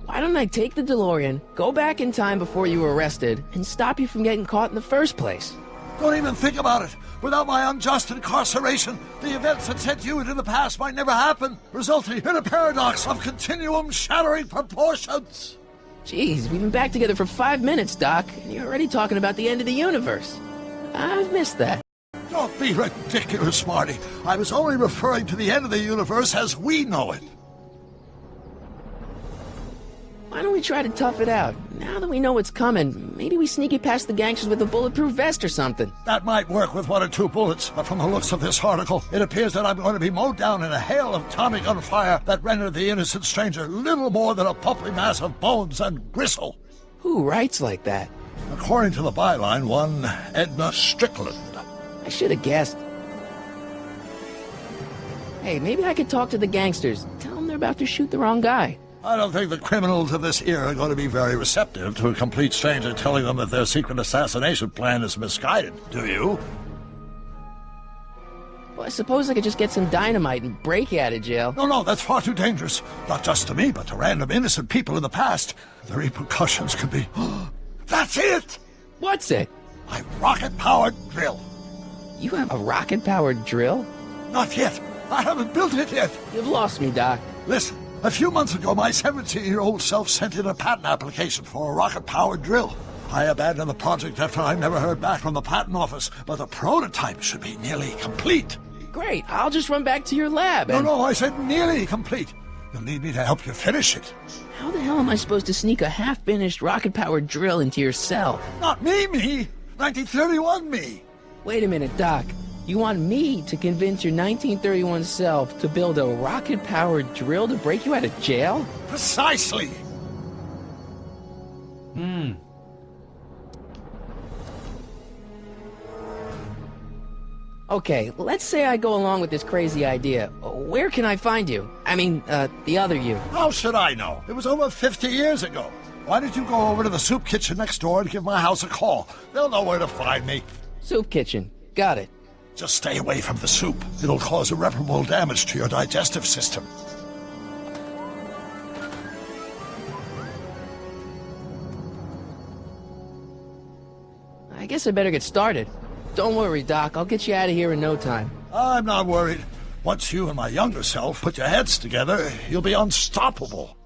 Why don't I take the DeLorean, go back in time before you were arrested, and stop you from getting caught in the first place? Don't even think about it. Without my unjust incarceration, the events that sent you into the past might never happen, resulting in a paradox of continuum-shattering proportions. Jeez, we've been back together for 5 minutes, Doc, and you're already talking about the end of the universe. I've missed that. Don't be ridiculous, Marty. I was only referring to the end of the universe as we know it. Why don't we try to tough it out? Now that we know what's coming, maybe we sneak it past the gangsters with a bulletproof vest or something. That might work with 1 or 2 bullets, but from the looks of this article, it appears that I'm going to be mowed down in a hail of Tommy gun fire that rendered the innocent stranger little more than a pulpy mass of bones and gristle. Who writes like that? According to the byline, one Edna Strickland. I should have guessed. Hey, maybe I could talk to the gangsters. Tell them they're about to shoot the wrong guy. I don't think the criminals of this era are going to be very receptive to a complete stranger telling them that their secret assassination plan is misguided, do you? Well, I suppose I could just get some dynamite and break you out of jail. No, that's far too dangerous. Not just to me, but to random innocent people in the past. The repercussions could be... That's it! What's it? My rocket-powered drill. You have a rocket-powered drill? Not yet. I haven't built it yet. You've lost me, Doc. Listen. A few months ago, my 17-year-old self sent in a patent application for a rocket-powered drill. I abandoned the project after I never heard back from the patent office, but the prototype should be nearly complete. Great, I'll just run back to your lab and... No, I said nearly complete. You'll need me to help you finish it. How the hell am I supposed to sneak a half-finished rocket-powered drill into your cell? Not me! 1931 me! Wait a minute, Doc. You want me to convince your 1931 self to build a rocket-powered drill to break you out of jail? Precisely! Okay, let's say I go along with this crazy idea. Where can I find you? I mean, the other you. How should I know? It was over 50 years ago. Why don't you go over to the soup kitchen next door and give my house a call? They'll know where to find me. Soup kitchen. Got it. Just stay away from the soup. It'll cause irreparable damage to your digestive system. I guess I better get started. Don't worry, Doc. I'll get you out of here in no time. I'm not worried. Once you and my younger self put your heads together, you'll be unstoppable.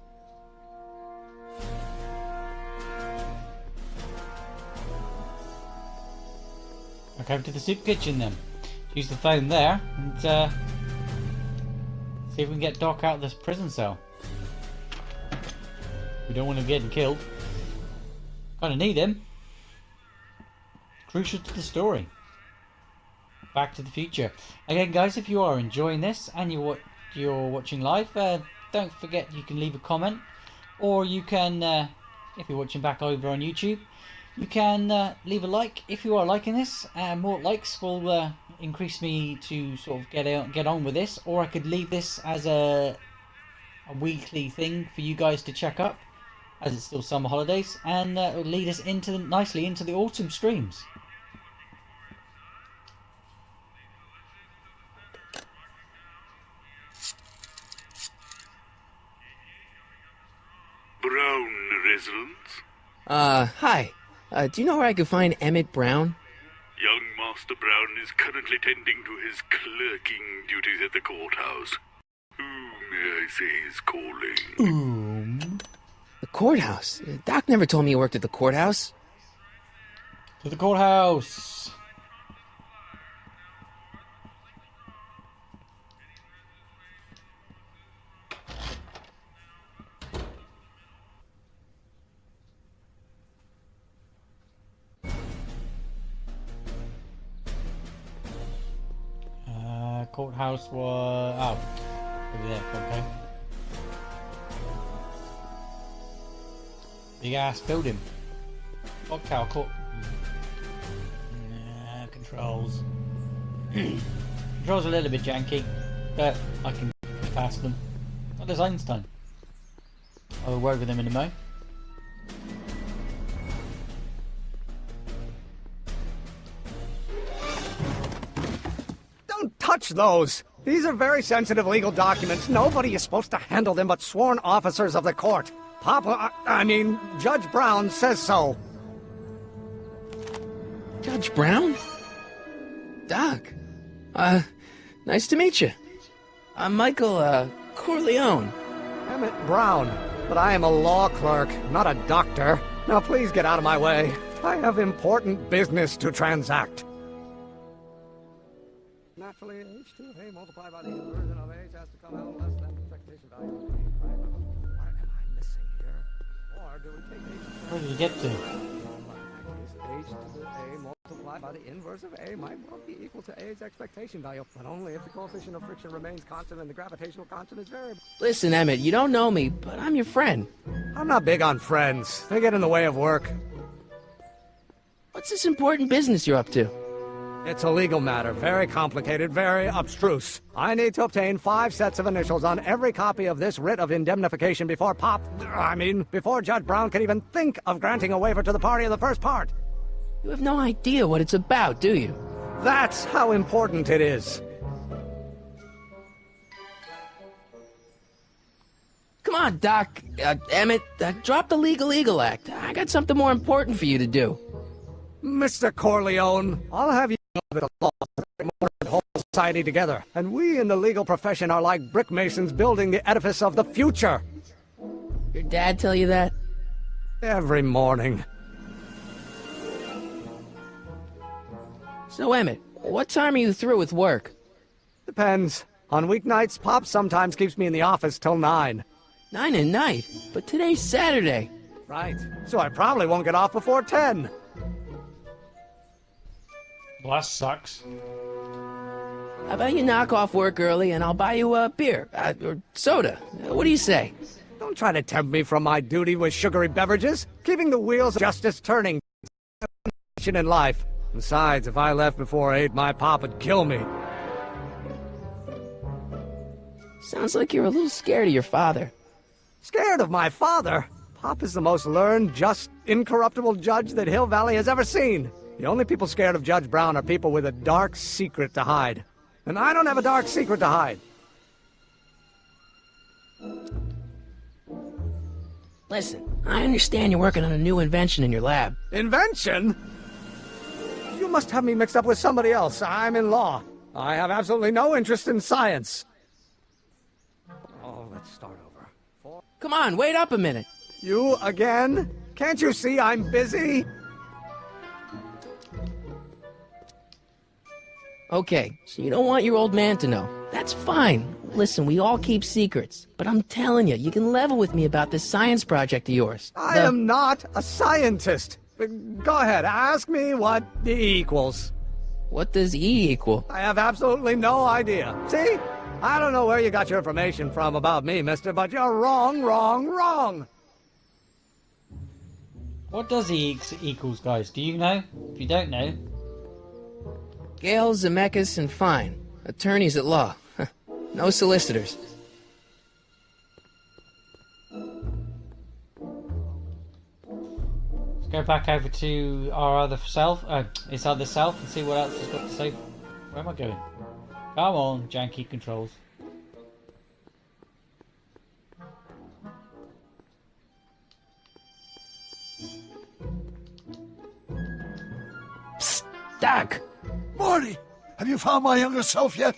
I'll go to the soup kitchen then. Use the phone there and See if we can get Doc out of this prison cell. We don't want him getting killed. Kinda need him. Crucial to the story. Back to the Future. Again, guys, if you are enjoying this and you're watching live, don't forget you can leave a comment, or you can, if you're watching back over on YouTube, you can leave a like if you are liking this. More likes will increase me to sort of get on with this, or I could leave this as a weekly thing for you guys to check up, as it's still summer holidays, and it will lead us nicely into the autumn streams. Brown residence? Hi. Do you know where I could find Emmett Brown? Young Master Brown is currently tending to his clerking duties at the courthouse. Who may I say is calling? The courthouse? Doc never told me he worked at the courthouse. To the courthouse! Courthouse was... oh, over there, okay. Big ass building. Cocktail court. Controls. Controls a little bit janky, but I can get past them. Oh, there's Einstein. I'll work with him in a moment. Don't touch those! These are very sensitive legal documents. Nobody is supposed to handle them but sworn officers of the court. I mean, Judge Brown says so. Judge Brown? Doc. Nice to meet you. I'm Michael, Corleone. Emmett Brown. But I am a law clerk, not a doctor. Now please get out of my way. I have important business to transact. Naturally, h2 of A multiplied by the inversion of H has to come out less than the expectation value of A. What am I missing here? Or do we take H? Where did you get to? H to the A multiplied by the inverse of A might well be equal to A's expectation value, but only if the coefficient of friction remains constant and the gravitational constant is variable. Listen, Emmett, you don't know me, but I'm your friend. I'm not big on friends. They get in the way of work. What's this important business you're up to? It's a legal matter, very complicated, very abstruse. I need to obtain 5 sets of initials on every copy of this writ of indemnification before before Judge Brown can even think of granting a waiver to the party of the first part. You have no idea what it's about, do you? That's how important it is. Come on, Doc. Emmett, drop the Legal Eagle Act. I got something more important for you to do. Mr. Corleone, I'll have you know that the law is more than holds society together, and we in the legal profession are like brick masons building the edifice of the future. Your dad tell you that? Every morning. So, Emmett, what time are you through with work? Depends. On weeknights, Pop sometimes keeps me in the office till 9. 9 at night? But today's Saturday. Right. So I probably won't get off before 10. Well, that sucks. How about you knock off work early and I'll buy you a beer, or soda. What do you say? Don't try to tempt me from my duty with sugary beverages. Keeping the wheels of justice turning in life. Besides, if I left before 8, my pop would kill me. Sounds like you're a little scared of your father. Scared of my father? Pop is the most learned, just, incorruptible judge that Hill Valley has ever seen. The only people scared of Judge Brown are people with a dark secret to hide. And I don't have a dark secret to hide. Listen, I understand you're working on a new invention in your lab. Invention? You must have me mixed up with somebody else. I'm in law. I have absolutely no interest in science. Oh, let's start over. Come on, wait up a minute. You again? Can't you see I'm busy? Okay, so you don't want your old man to know. That's fine. Listen, we all keep secrets, but I'm telling you, you can level with me about this science project of yours. I am not a scientist. Go ahead, ask me what E equals. What does E equal? I have absolutely no idea. See? I don't know where you got your information from about me, mister, but you're wrong, wrong, wrong. What does E equals, guys? Do you know? If you don't know... Gale, Zemeckis, and Fine. Attorneys at law. No solicitors. Let's go back over to our other self, his other self, and see what else he's got to say. Where am I going? Come on, janky controls. Psst, Doc! Marty, have you found my younger self yet?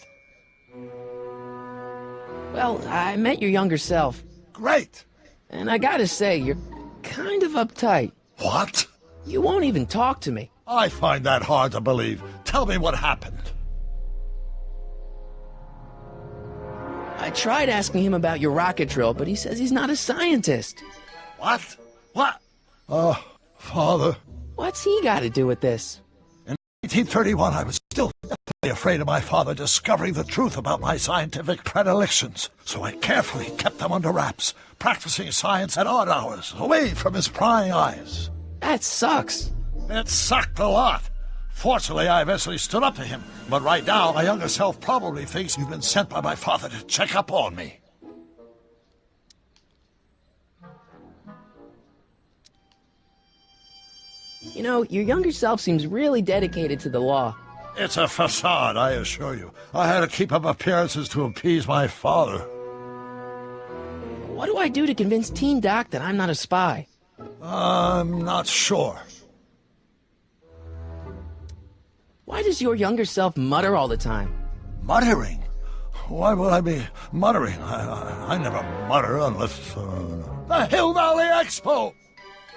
Well, I met your younger self. Great! And I gotta say, you're kind of uptight. What? You won't even talk to me. I find that hard to believe. Tell me what happened. I tried asking him about your rocket drill, but he says he's not a scientist. What? What? Oh, Father. What's he got to do with this? In 1831, I was still deathly afraid of my father discovering the truth about my scientific predilections, so I carefully kept them under wraps, practicing science at odd hours, away from his prying eyes. That sucks. It sucked a lot. Fortunately, I eventually stood up to him, but right now, my younger self probably thinks you've been sent by my father to check up on me. You know, your younger self seems really dedicated to the law. It's a facade, I assure you. I had to keep up appearances to appease my father. What do I do to convince Teen Doc that I'm not a spy? I'm not sure. Why does your younger self mutter all the time? Muttering? Why would I be muttering? I never mutter unless... The Hill Valley Expo!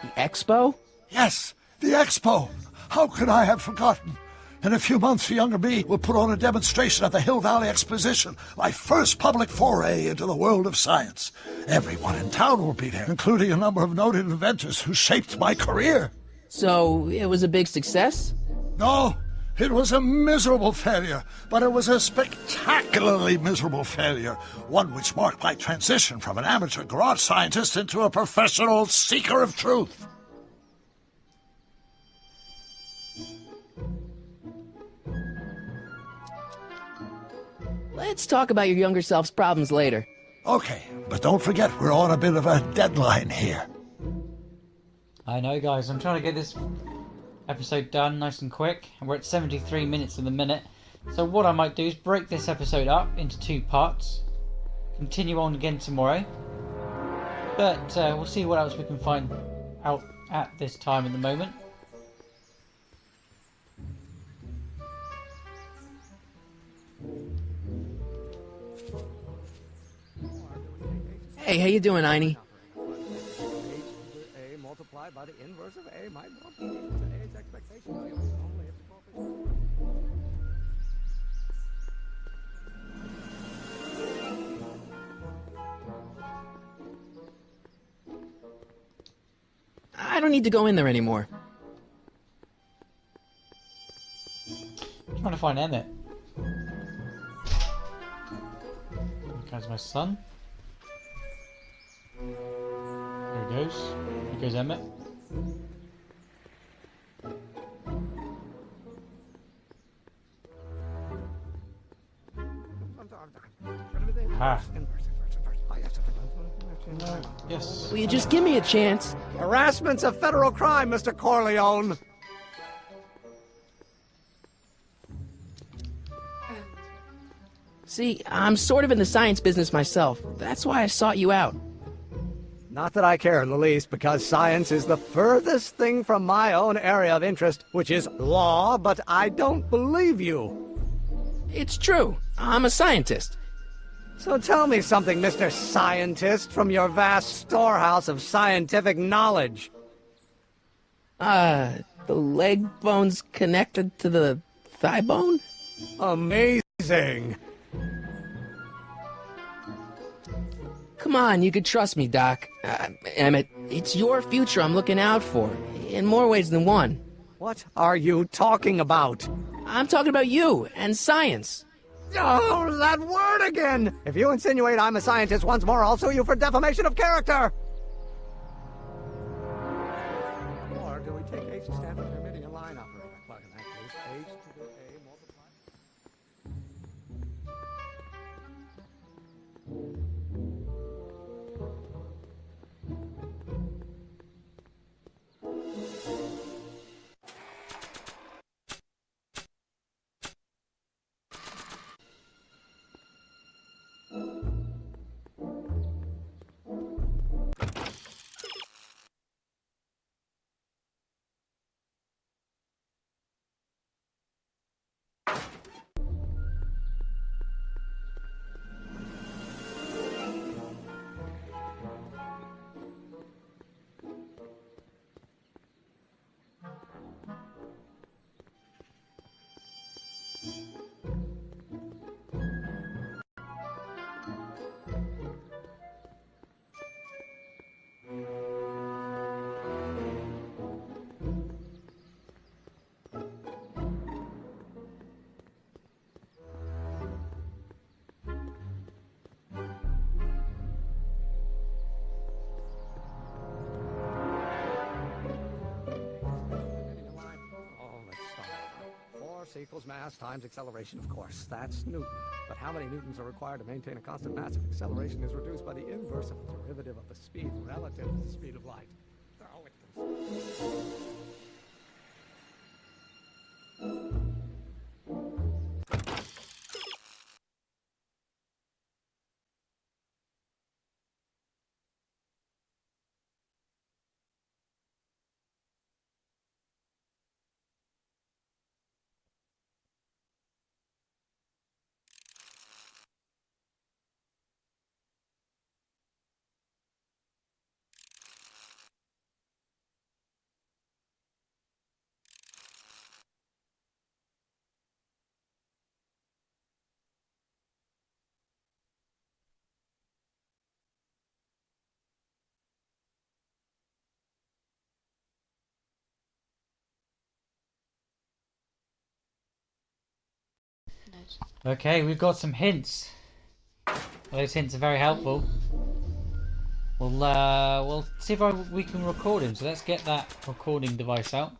The Expo? Yes, the Expo! How could I have forgotten? In a few months, the younger me will put on a demonstration at the Hill Valley Exposition, my first public foray into the world of science. Everyone in town will be there, including a number of noted inventors who shaped my career. So, it was a big success? No, it was a miserable failure, but it was a spectacularly miserable failure, one which marked my transition from an amateur garage scientist into a professional seeker of truth. Let's talk about your younger self's problems later. Okay, but don't forget we're on a bit of a deadline here. I know, guys. I'm trying to get this episode done nice and quick, and we're at 73 minutes in the minute. So what I might do is break this episode up into 2 parts, continue on again tomorrow, but we'll see what else we can find out at this time at the moment. Hey, how you doing, Einie? A multiplied by the inverse of A might well be equal to A's expectation value. Only if the coefficient... I don't need to go in there anymore. I'm trying to find Emmett. There's my son. There he goes. There goes Emmett. Ah. Yes. Will you just give me a chance? Harassment's a federal crime, Mr. Corleone. See, I'm sort of in the science business myself. That's why I sought you out. Not that I care in the least, because science is the furthest thing from my own area of interest, which is law, but I don't believe you. It's true. I'm a scientist. So tell me something, Mr. Scientist, from your vast storehouse of scientific knowledge. The leg bone's connected to the thigh bone? Amazing. Come on, you could trust me, Doc. Emmett, it's your future I'm looking out for, in more ways than one. What are you talking about? I'm talking about you and science. Oh, that word again! If you insinuate I'm a scientist once more, I'll sue you for defamation of character! Or do we take H to stand for Pyramidal line operator? Well, in that case, H to the A multiplied... Force equals mass times acceleration, of course. That's Newton. But how many newtons are required to maintain a constant mass if acceleration is reduced by the inverse of the derivative of the speed relative to the speed of light? Oh, it's Okay, we've got some hints. Those hints are very helpful. We'll see if we can record him. So let's get that recording device out.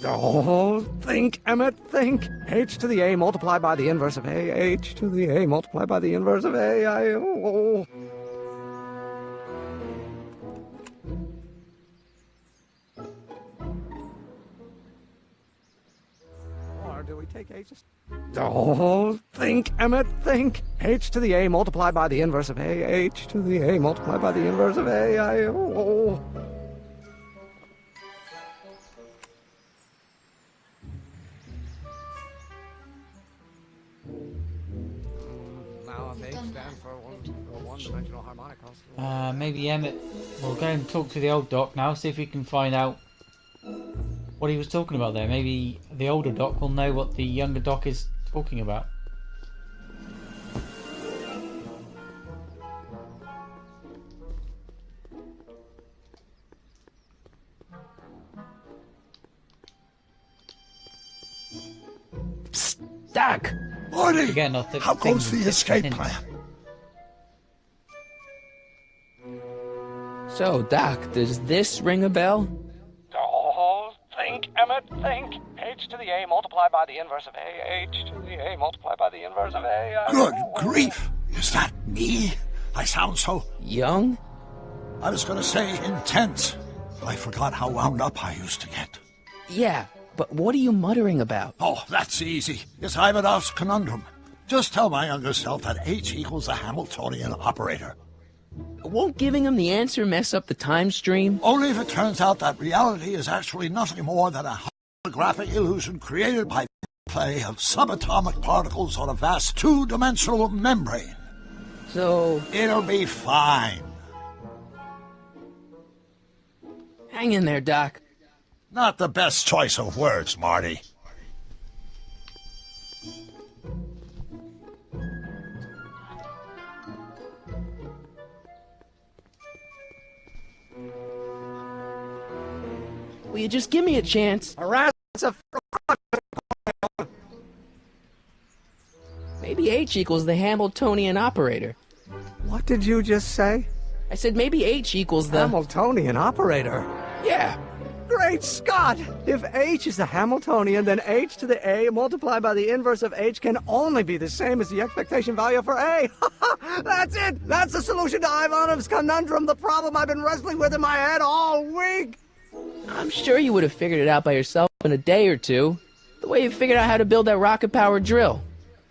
Oh, think, Emmett, think. H to the A multiplied by the inverse of A. H to the A multiplied by the inverse of A. Or do we take H to... Oh, think, Emmett, think. H to the A multiplied by the inverse of A. H to the A multiplied by the inverse of A. One-dimensional harmonic oscillator. Maybe Emmett will go and talk to the old doc now, see if we can find out what he was talking about there. Maybe the older doc will know what the younger doc is talking about. Psst, Doc! Morty! Again, how goes the escape plan? So, Doc, does this ring a bell? Oh, think, Emmett, think. H to the A multiplied by the inverse of A. H to the A multiplied by the inverse of A. Good grief! Is that me? I sound so... young? I was going to say intense. I forgot how wound up I used to get. Yeah, but what are you muttering about? Oh, that's easy. It's Ivanov's conundrum. Just tell my younger self that H equals the Hamiltonian operator. Won't giving him the answer mess up the time stream? Only if it turns out that reality is actually nothing more than a holographic illusion created by the play of subatomic particles on a vast two-dimensional membrane. So... it'll be fine. Hang in there, Doc. Not the best choice of words, Marty. Will you just give me a chance? Maybe H equals the Hamiltonian operator. What did you just say? I said maybe H equals the... Hamiltonian operator? Yeah. Great Scott! If H is the Hamiltonian, then H to the A multiplied by the inverse of H can only be the same as the expectation value for A. That's it! That's the solution to Ivanov's conundrum, the problem I've been wrestling with in my head all week! I'm sure you would have figured it out by yourself in a day or two. The way you figured out how to build that rocket-powered drill.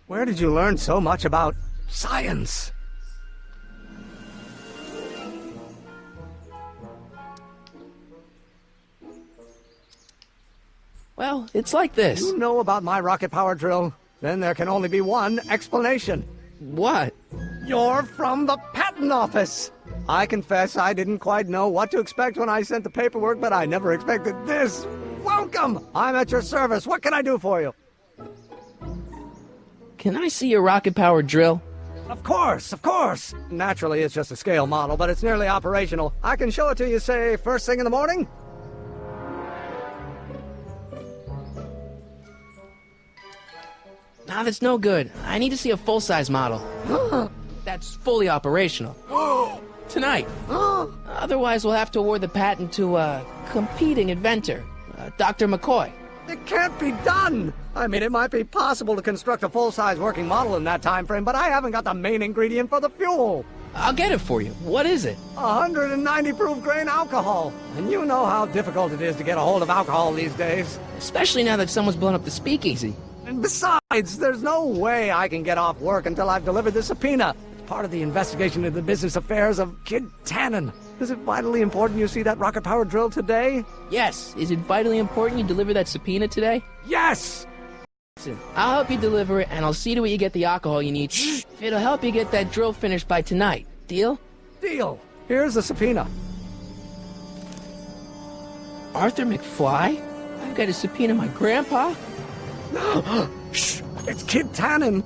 Where did you learn so much about science? Well, it's like this. You know about my rocket-powered drill? Then there can only be one explanation. What? You're from the patent office! I confess I didn't quite know what to expect when I sent the paperwork, but I never expected this. Welcome! I'm at your service. What can I do for you? Can I see your rocket-powered drill? Of course, of course! Naturally, it's just a scale model, but it's nearly operational. I can show it to you, say, first thing in the morning? Nah, that's no good. I need to see a full-size model. That's fully operational. Tonight. Otherwise, we'll have to award the patent to a competing inventor, Dr. McCoy. It can't be done! I mean, it might be possible to construct a full-size working model in that time frame, but I haven't got the main ingredient for the fuel. I'll get it for you. What is it? 190 proof grain alcohol. And you know how difficult it is to get a hold of alcohol these days. Especially now that someone's blown up the speakeasy. And besides, there's no way I can get off work until I've delivered the subpoena. It's part of the investigation into the business affairs of Kid Tannen. Is it vitally important you see that rocket-powered drill today? Yes. Is it vitally important you deliver that subpoena today? Yes! Listen, I'll help you deliver it, and I'll see to it you get the alcohol you need. It'll help you get that drill finished by tonight. Deal? Deal. Here's the subpoena. Arthur McFly? I've got to subpoena my grandpa? Shh! It's Kid Tannen!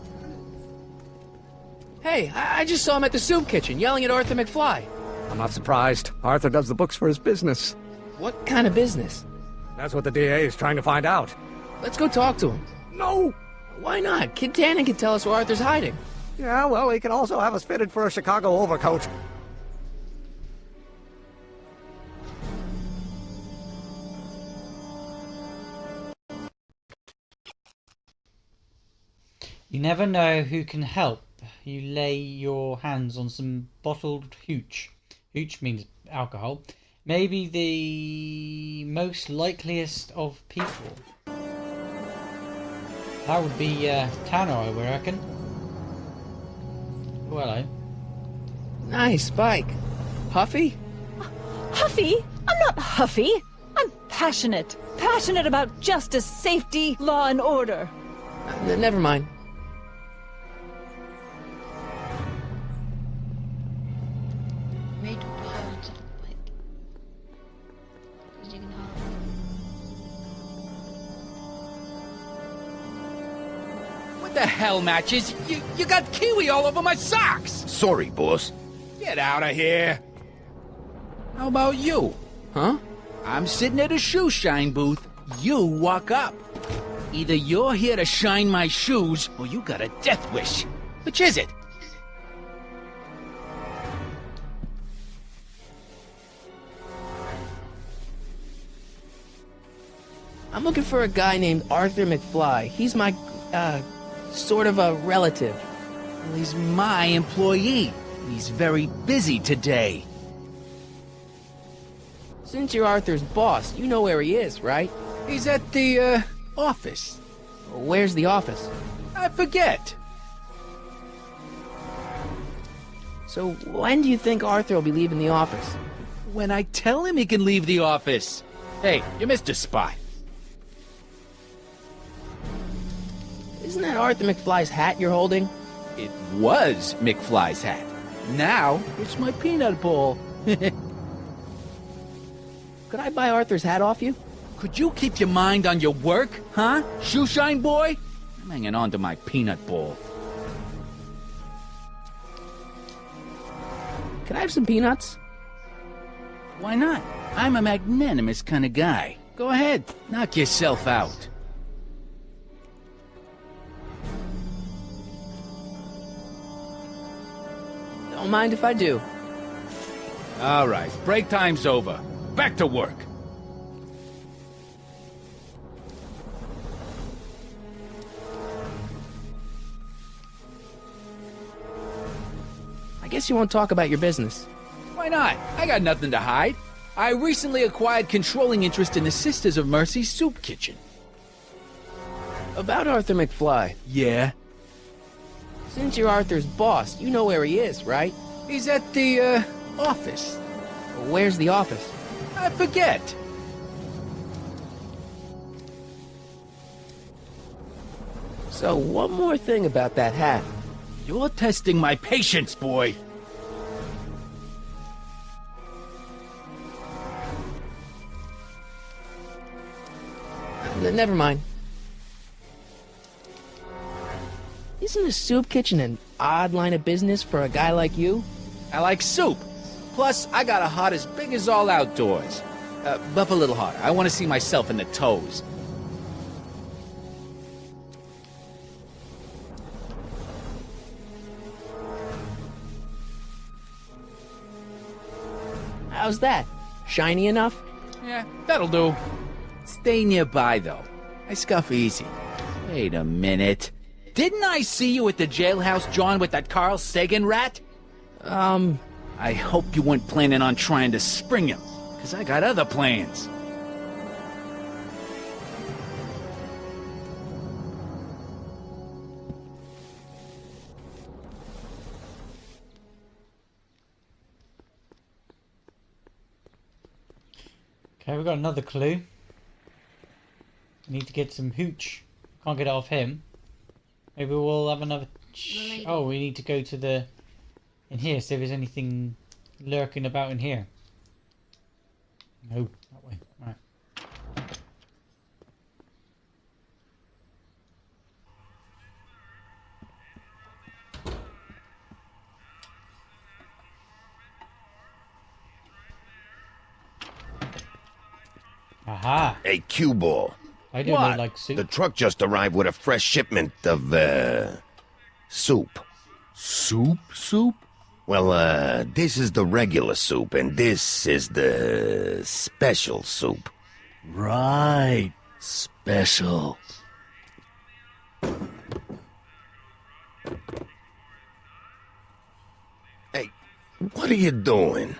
Hey, I just saw him at the soup kitchen, yelling at Arthur McFly. I'm not surprised. Arthur does the books for his business. What kind of business? That's what the DA is trying to find out. Let's go talk to him. No! Why not? Kid Tannen can tell us where Arthur's hiding. Yeah, well, he can also have us fitted for a Chicago overcoat. You never know who can help. You lay your hands on some bottled hooch. Hooch means alcohol. Maybe the most likeliest of people. That would be Tanner, I would reckon. Oh, hello. Nice bike. Huffy? Huffy? I'm not huffy. I'm passionate. Passionate about justice, safety, law, and order. Never mind. What the hell, Matches? You got kiwi all over my socks! Sorry, boss. Get out of here! How about you? Huh? I'm sitting at a shoe shine booth. You walk up. Either you're here to shine my shoes, or you got a death wish. Which is it? I'm looking for a guy named Arthur McFly. He's my, sort of a relative. Well, he's my employee. He's very busy today. Since you're Arthur's boss, you know where he is, right? He's at the, office. Where's the office? I forget. So when do you think Arthur will be leaving the office? When I tell him he can leave the office. Hey, you missed a spot. Isn't that Arthur McFly's hat you're holding? It was McFly's hat. Now, it's my peanut ball. Could I buy Arthur's hat off you? Could you keep your mind on your work, huh? Shoeshine boy? I'm hanging on to my peanut ball. Could I have some peanuts? Why not? I'm a magnanimous kind of guy. Go ahead, knock yourself out. Don't mind if I do. All right, break time's over. Back to work. I guess you won't talk about your business. Why not? I got nothing to hide. I recently acquired controlling interest in the Sisters of Mercy's soup kitchen. About Arthur McFly. Yeah? Since you're Arthur's boss, you know where he is, right? He's at the, office. Where's the office? I forget. So, one more thing about that hat. You're testing my patience, boy. Never mind. Isn't a soup kitchen an odd line of business for a guy like you? I like soup. Plus, I got a heart as big as all outdoors. Buff a little harder. I want to see myself in the toes. How's that? Shiny enough? Yeah, that'll do. Stay nearby, though. I scuff easy. Wait a minute. Didn't I see you at the jailhouse, John, with that Carl Sagan rat? I hope you weren't planning on trying to spring him, because I got other plans. Okay, we've got another clue. We need to get some hooch. Can't get it off him. Maybe we'll have another... Oh, we need to go to the... in here, see if there's anything lurking about in here. No, that way. Right. Aha! Hey, cue ball. I do really like soup. The truck just arrived with a fresh shipment of, soup. Soup? Well, this is the regular soup, and this is the special soup. Right. Special. Hey, what are you doing?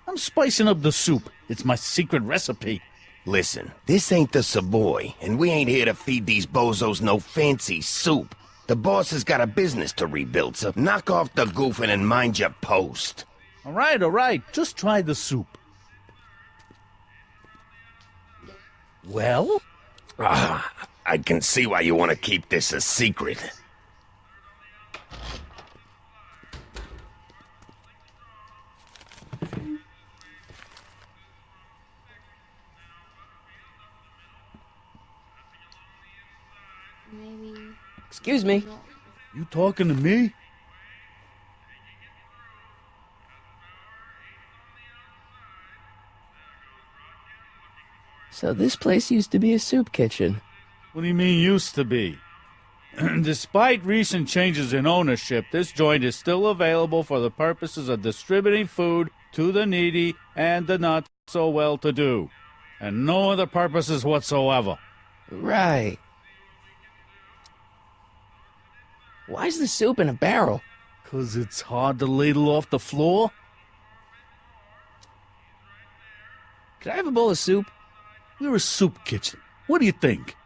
I'm spicing up the soup. It's my secret recipe. Listen, this ain't the Savoy, and we ain't here to feed these bozos no fancy soup. The boss has got a business to rebuild, so knock off the goofing and mind your post. All right. Just try the soup. Well? I can see why you want to keep this a secret. Excuse me. You talking to me? So this place used to be a soup kitchen. What do you mean used to be? Despite recent changes in ownership, this joint is still available for the purposes of distributing food to the needy and the not so well-to-do, and no other purposes whatsoever. Right. Why's the soup in a barrel? 'Cause it's hard to ladle off the floor? Could I have a bowl of soup? We're a soup kitchen. What do you think?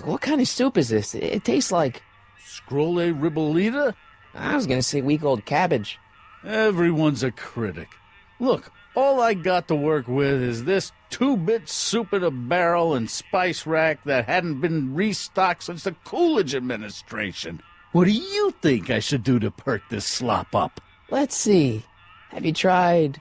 What kind of soup is this? It tastes like... Scrolle ribolita? I was gonna say week-old cabbage. Everyone's a critic. Look, all I got to work with is this 2-bit soup in a barrel and spice rack that hadn't been restocked since the Coolidge administration. What do you think I should do to perk this slop up? Let's see. Have you tried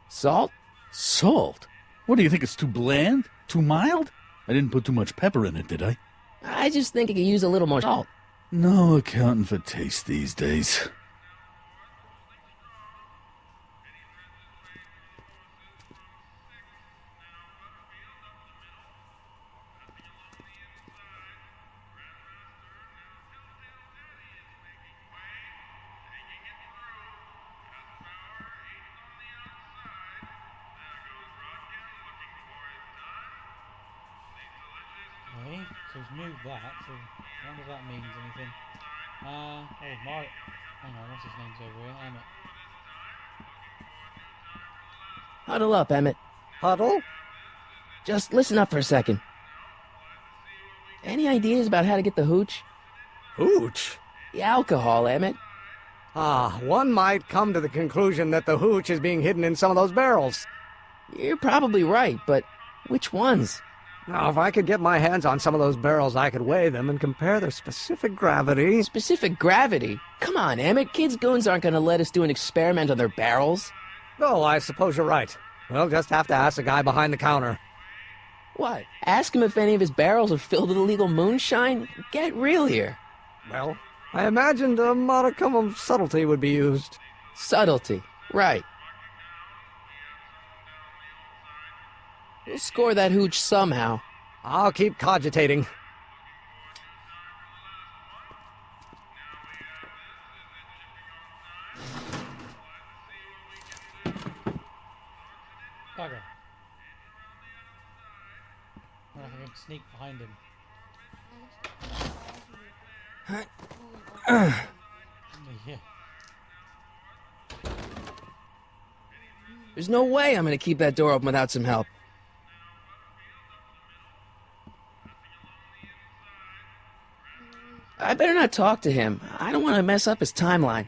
salt? Salt? What do you think, it's too bland? Too mild? I didn't put too much pepper in it, did I? I just think it could use a little more salt. No accounting for taste these days. Okay, so he's moved that, so I wonder if that means anything. Oh, Mark. Hang on, what's his name's over here? Emmett. Huddle up, Emmett. Huddle? Just listen up for a second. Any ideas about how to get the hooch? Hooch? The alcohol, Emmett. One might come to the conclusion that the hooch is being hidden in some of those barrels. You're probably right, but which ones? Now, if I could get my hands on some of those barrels, I could weigh them and compare their specific gravity. Specific gravity? Come on, Emmett. Kids' goons aren't going to let us do an experiment on their barrels. Oh, I suppose you're right. We'll just have to ask the guy behind the counter. What? Ask him if any of his barrels are filled with illegal moonshine? Get real here. Well, I imagined a modicum of subtlety would be used. Subtlety. Right. We'll score that hooch somehow. I'll keep cogitating. Bugger. I can sneak behind him. Yeah. There's no way I'm going to keep that door open without some help. I better not talk to him. I don't want to mess up his timeline.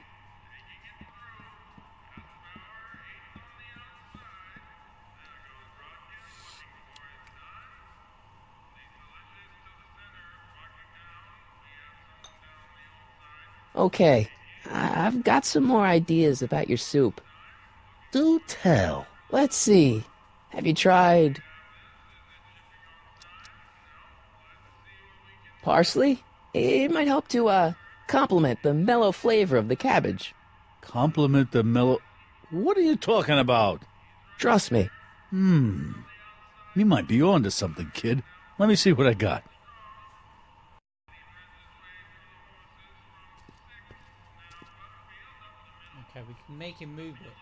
Okay, I've got some more ideas about your soup. Do tell. Let's see. Have you tried parsley? It might help to, complement the mellow flavor of the cabbage. Compliment the mellow... What are you talking about? Trust me. You might be on to something, kid. Let me see what I got. Okay, we can make him move it.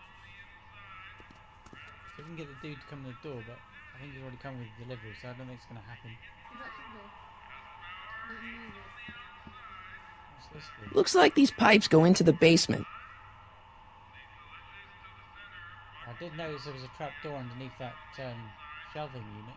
So we can get the dude to come to the door, but I think he's already come with the delivery, so I don't think it's going to happen. What's this do? Looks like these pipes go into the basement. I did notice there was a trap door underneath that shelving unit.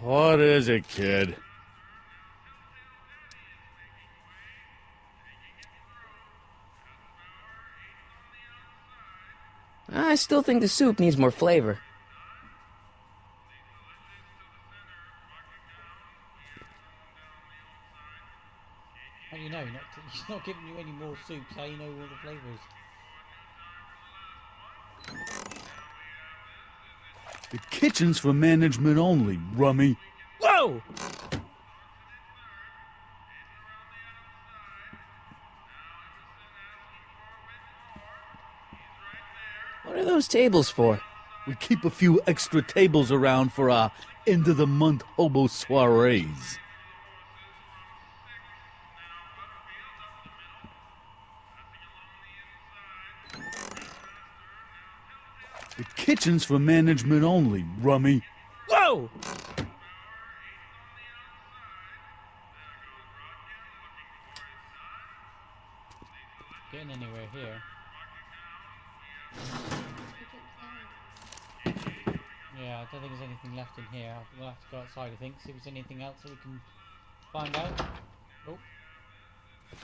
What is it, kid? I still think the soup needs more flavor. How do you know? He's not giving you any more soups. How you know all the flavours? The kitchen's for management only, rummy. Whoa! What are those tables for? We keep a few extra tables around for our end-of-the-month hobo soirees. The kitchen's for management only, rummy. Whoa! Getting anywhere here. Yeah, I don't think there's anything left in here. We'll have to go outside, I think, see if there's anything else that we can find out. Oh.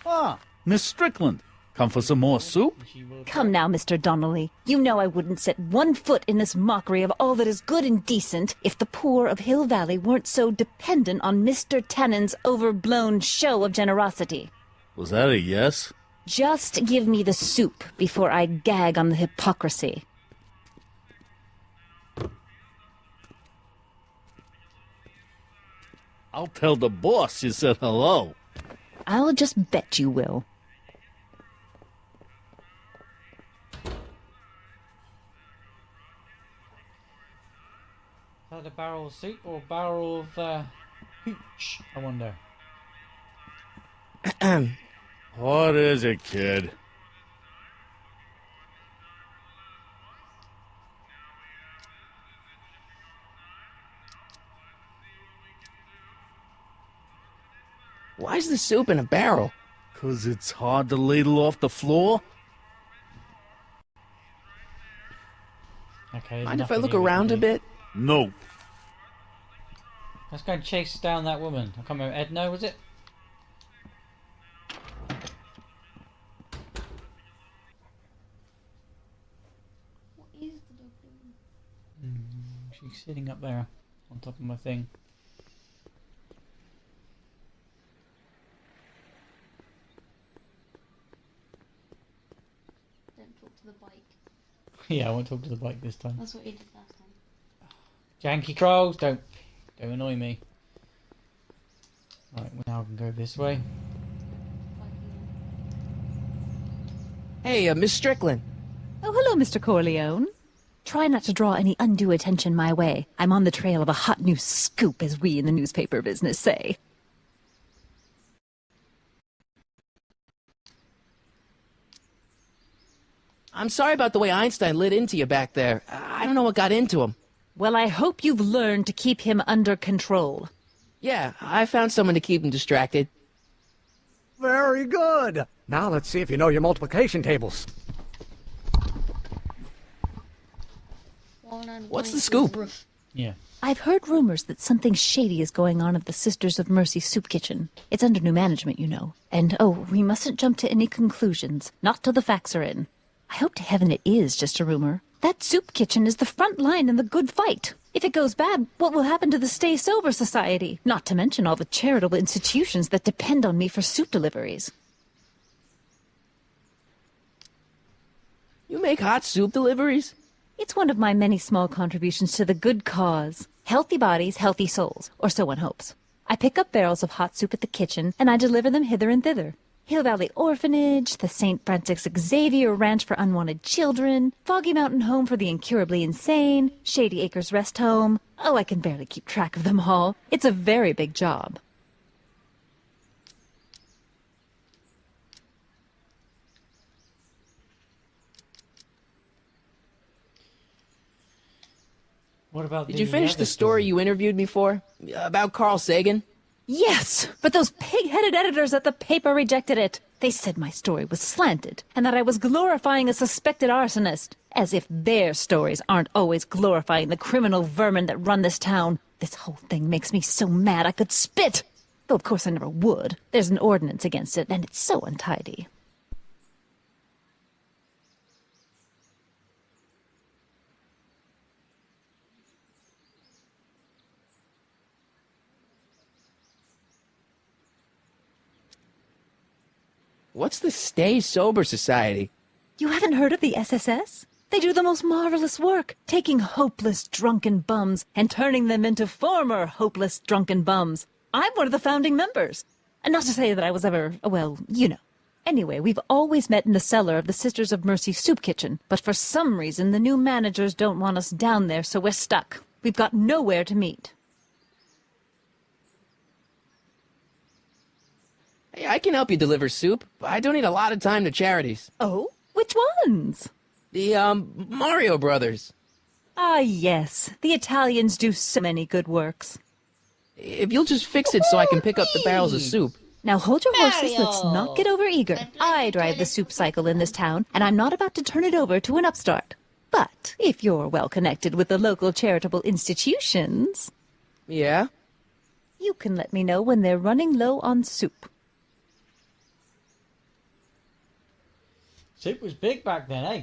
Ah, Miss Strickland. Come for some more soup? Come now, Mr. Donnelly. You know I wouldn't set one foot in this mockery of all that is good and decent if the poor of Hill Valley weren't so dependent on Mr. Tannen's overblown show of generosity. Was that a yes? Just give me the soup before I gag on the hypocrisy. I'll tell the boss you said hello. I'll just bet you will. Is that a barrel of soup or a barrel of hooch, I wonder? What is it, kid? Why's the soup in a barrel? 'Cause it's hard to ladle off the floor? Okay. Mind if I look around a bit? No. Let's go and chase down that woman. I can't remember. Edna, was it? What is the dog doing? She's sitting up there on top of my thing. Don't talk to the bike. Yeah, I won't talk to the bike this time. That's what you did last time. Janky trolls, don't annoy me. Right, now I can go this way. Hey, Miss Strickland. Oh, hello, Mr. Corleone. Try not to draw any undue attention my way. I'm on the trail of a hot new scoop, as we in the newspaper business say. I'm sorry about the way Einstein lit into you back there. I don't know what got into him. Well, I hope you've learned to keep him under control. Yeah, I found someone to keep him distracted. Very good. Now let's see if you know your multiplication tables. What's the scoop? Yeah. I've heard rumors that something shady is going on at the Sisters of Mercy soup kitchen. It's under new management, you know. And, oh, we mustn't jump to any conclusions. Not till the facts are in. I hope to heaven it is just a rumor. That soup kitchen is the front line in the good fight. If it goes bad, what will happen to the Stay Sober Society? Not to mention all the charitable institutions that depend on me for soup deliveries. You make hot soup deliveries? It's one of my many small contributions to the good cause. Healthy bodies, healthy souls, or so one hopes. I pick up barrels of hot soup at the kitchen, and I deliver them hither and thither. Hill Valley Orphanage, the St. Francis Xavier Ranch for Unwanted Children, Foggy Mountain Home for the Incurably Insane, Shady Acres Rest Home. Oh, I can barely keep track of them all. It's a very big job. What about Did you finish the story you interviewed me for? About Carl Sagan? Yes, but those pig-headed editors at the paper rejected it. They said my story was slanted, and that I was glorifying a suspected arsonist. As if their stories aren't always glorifying the criminal vermin that run this town. This whole thing makes me so mad I could spit. Though of course I never would. There's an ordinance against it, and it's so untidy. What's the Stay Sober Society? You haven't heard of the SSS? They do the most marvelous work, taking hopeless drunken bums and turning them into former hopeless drunken bums. I'm one of the founding members. And not to say that I was ever, well, you know. Anyway, we've always met in the cellar of the Sisters of Mercy soup kitchen, but for some reason the new managers don't want us down there, so we're stuck. We've got nowhere to meet. Hey, I can help you deliver soup. I donate a lot of time to charities. Oh? Which ones? The, Mario Brothers. Ah, yes. The Italians do so many good works. If you'll just fix it so I can pick up the barrels of soup. Now hold your horses, let's not Mario! get over-eager. I drive the soup cycle in this town, and I'm not about to turn it over to an upstart. But if you're well connected with the local charitable institutions... Yeah? You can let me know when they're running low on soup. Soup was big back then, eh?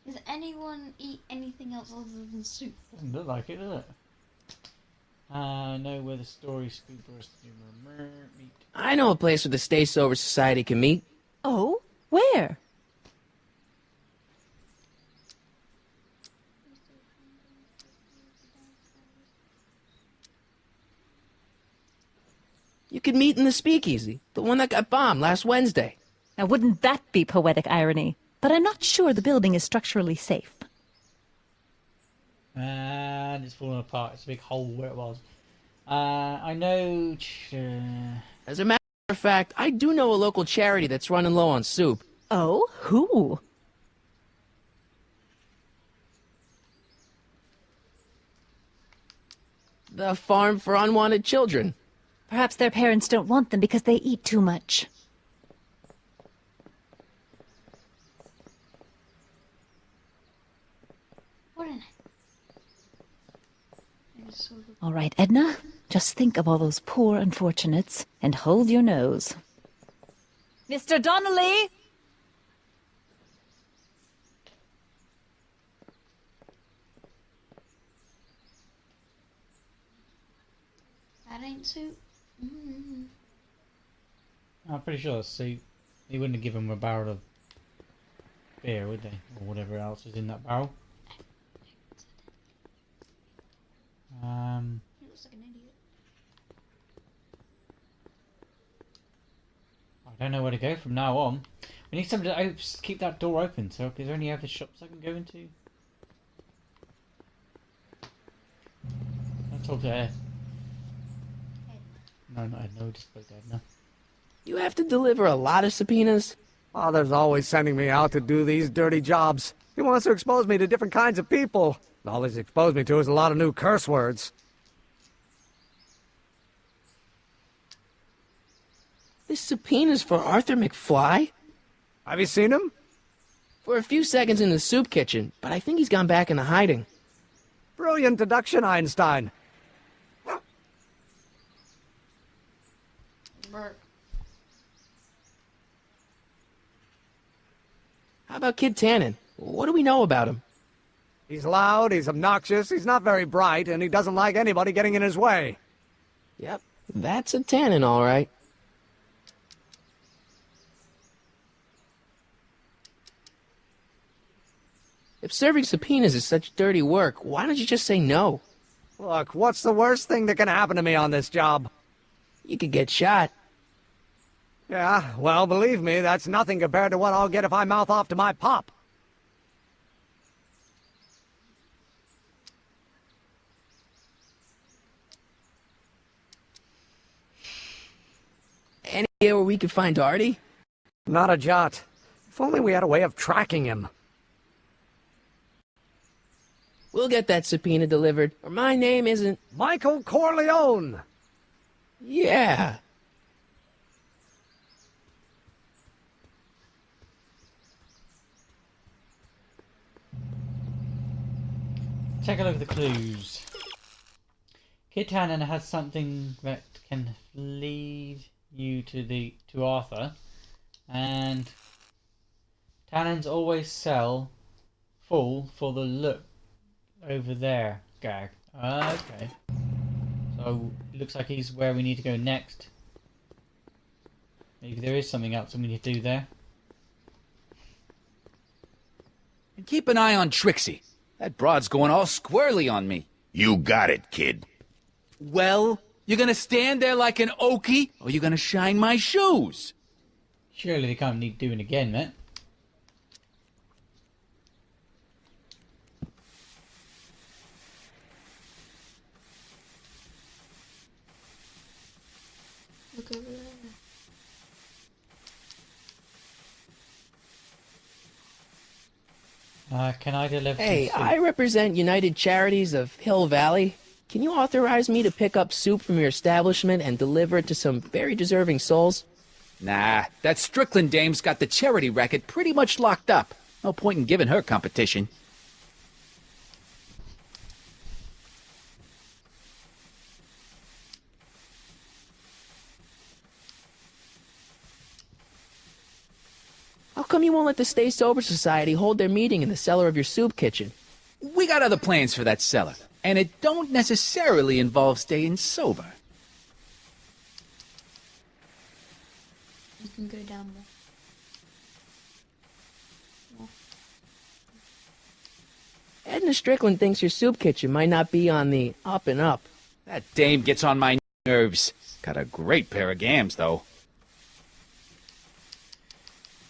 Does anyone eat anything else other than soup? Doesn't look like it, does it? I know where the story scoopers meet. I know a place where the Stay Sober Society can meet. Oh? Where? You could meet in the Speakeasy, the one that got bombed last Wednesday. Now wouldn't that be poetic irony? But I'm not sure the building is structurally safe. And it's falling apart. It's a big hole where it was. I know... As a matter of fact, I do know a local charity that's running low on soup. Oh? Who? The Farm for Unwanted Children. Perhaps their parents don't want them because they eat too much. What an... All right, Edna, just think of all those poor unfortunates and hold your nose. Mr. Donnelly! That ain't soup. Mm. I'm pretty sure that's soup. They wouldn't have given him a barrel of beer, would they? Or whatever else is in that barrel. He looks like an idiot. I don't know where to go from now on. We need somebody to keep that door open. So, is there any other shops I can go into? I'll talk to her. No, not Edna. We just spoke to Edna. You have to deliver a lot of subpoenas? Father's always sending me out to do these dirty jobs. He wants to expose me to different kinds of people. All he's exposed me to is a lot of new curse words. This subpoena's for Arthur McFly? Have you seen him? For a few seconds in the soup kitchen, but I think he's gone back into hiding. Brilliant deduction, Einstein. Burp. How about Kid Tannen? What do we know about him? He's loud, he's obnoxious, he's not very bright, and he doesn't like anybody getting in his way. Yep, that's a Tannen, all right. If serving subpoenas is such dirty work, why don't you just say no? Look, what's the worst thing that can happen to me on this job? You could get shot. Yeah, well, believe me, that's nothing compared to what I'll get if I mouth off to my pop. Any idea where we could find Artie? Not a jot. If only we had a way of tracking him. We'll get that subpoena delivered, or my name isn't... Michael Corleone! Yeah. Take a look at the clues. Kid Tannen has something that can lead you to Arthur, and Tannen's always full for the look over there gag. Okay. So it looks like he's where we need to go next. Maybe there is something else we need to do there. And keep an eye on Trixie. That broad's going all squirrely on me. You got it, kid. Well, you gonna stand there like an okie, or you gonna shine my shoes? Surely they can't need doing again, mate. Look over there. Can I deliver Hey, some soup? I represent United Charities of Hill Valley. Can you authorize me to pick up soup from your establishment and deliver it to some very deserving souls? Nah, that Strickland dame's got the charity racket pretty much locked up. No point in giving her competition. How come you won't let the Stay Sober Society hold their meeting in the cellar of your soup kitchen? We got other plans for that cellar, and it don't necessarily involve staying sober. You can go down more. Edna Strickland thinks your soup kitchen might not be on the up and up. That dame gets on my nerves. Got a great pair of gams, though.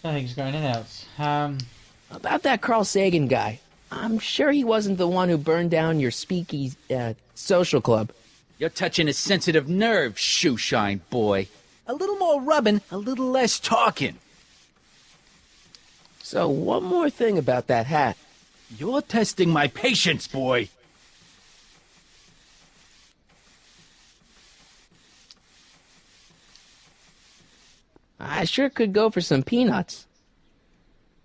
I think he's going in out. About that Carl Sagan guy. I'm sure he wasn't the one who burned down your speakeasy, social club. You're touching a sensitive nerve, shoeshine boy. A little more rubbing, a little less talking. So, one more thing about that hat. You're testing my patience, boy. I sure could go for some peanuts.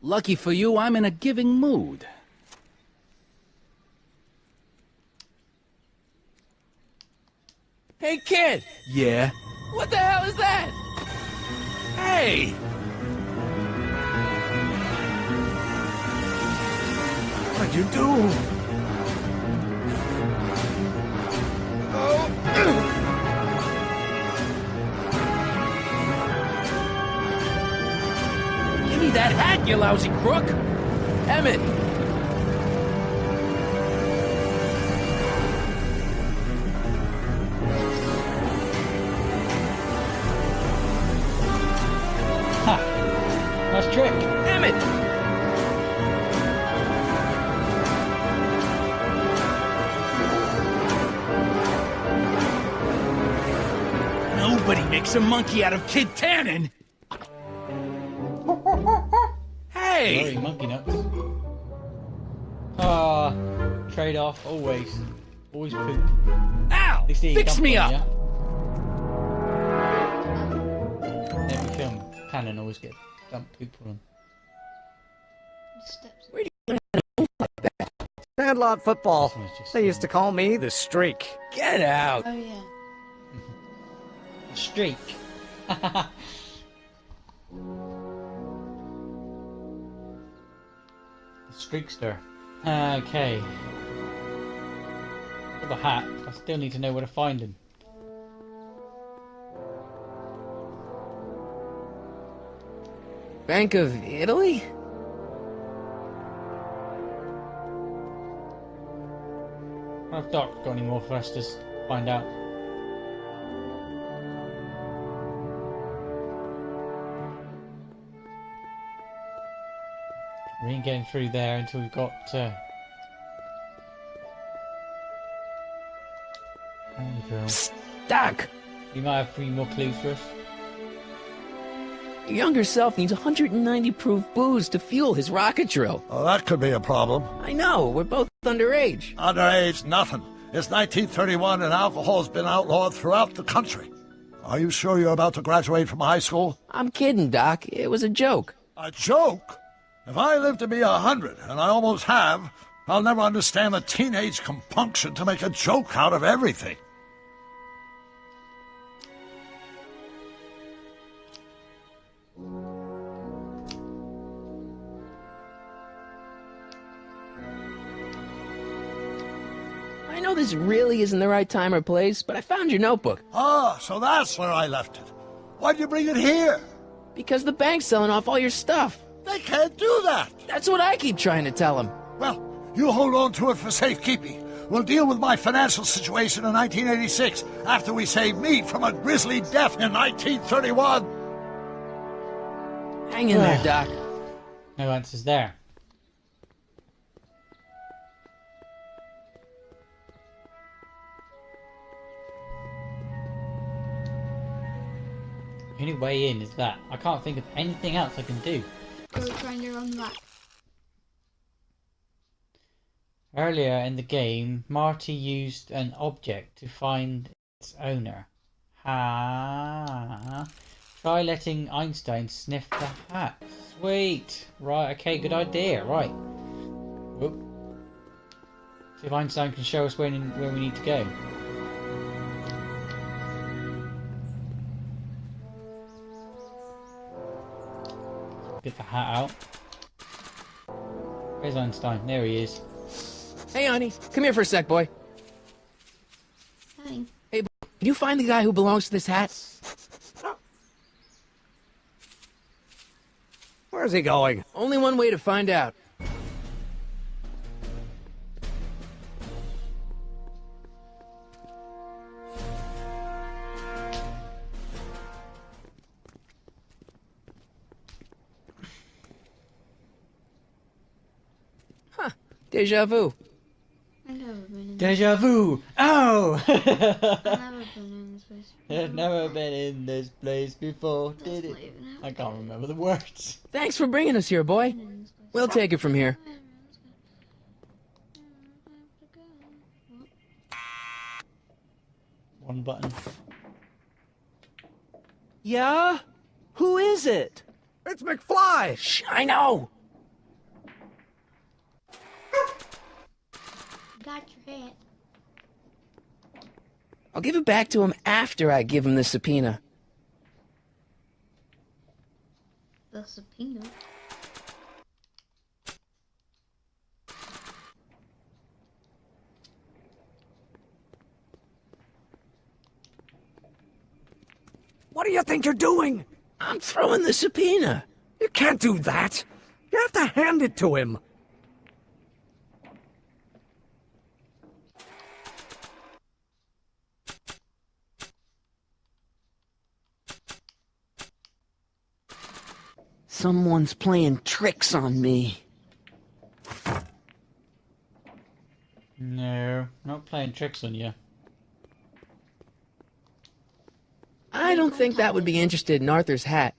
Lucky for you, I'm in a giving mood. Hey, kid! Yeah? What the hell is that? Hey! What'd you do? Give me that hat, you lousy crook! Emmett! Ha! Nice trick! Emmett! Nobody makes a monkey out of Kid Tannen! Hey! Sorry, monkey nuts. Trade off, always. Always poop. Ow! Fix me up! Every film, Cannon always get dump poop on them. Steps. Sandlot football. They used to call me the Streak. Get out! Oh yeah. Streak. Streakster. Okay. Got the hat. I still need to know where to find him. Bank of Italy? I've not got any more for us to find out. We ain't getting through there until we've got. There we go. Doc! You might have 3 more clues for us. Your younger self needs 190 proof booze to fuel his rocket drill. Oh, that could be a problem. I know, we're both underage. Underage, nothing. It's 1931 and alcohol's been outlawed throughout the country. Are you sure you're about to graduate from high school? I'm kidding, Doc. It was a joke. A joke? If I live to be 100, and I almost have, I'll never understand the teenage compunction to make a joke out of everything. I know this really isn't the right time or place, but I found your notebook. Ah, so that's where I left it. Why'd you bring it here? Because the bank's selling off all your stuff. They can't do that. That's what I keep trying to tell them. Well, you hold on to it for safekeeping. We'll deal with my financial situation in 1986 after we save meat from a grisly death in 1931. Hang in there, Doc. No answers there. The only way in is that. I can't think of anything else I can do. Go find your own map. Earlier in the game, Marty used an object to find its owner. Ha! Try letting Einstein sniff the hat. Sweet! Right, okay, good idea. Right. Whoop. See if Einstein can show us where we need to go. Get the hat out. Where's Einstein? There he is. Hey, honey. Come here for a sec, boy. Hi. Hey, boy. Can you find the guy who belongs to this hat? Where's he going? Only one way to find out. Huh. Deja vu. I've never been in Deja vu! Oh! I've never been in this place. I've never been in this place before, did it? I can't remember the words. Thanks for bringing us here, boy. We'll take it from here. One button. Yeah? Who is it? It's McFly! Shh, I know! Got your hat. I'll give it back to him after I give him the subpoena. The subpoena. What do you think you're doing? I'm throwing the subpoena. You can't do that. You have to hand it to him. Someone's playing tricks on me. No, not playing tricks on you. I don't think that would be interested in Arthur's hat.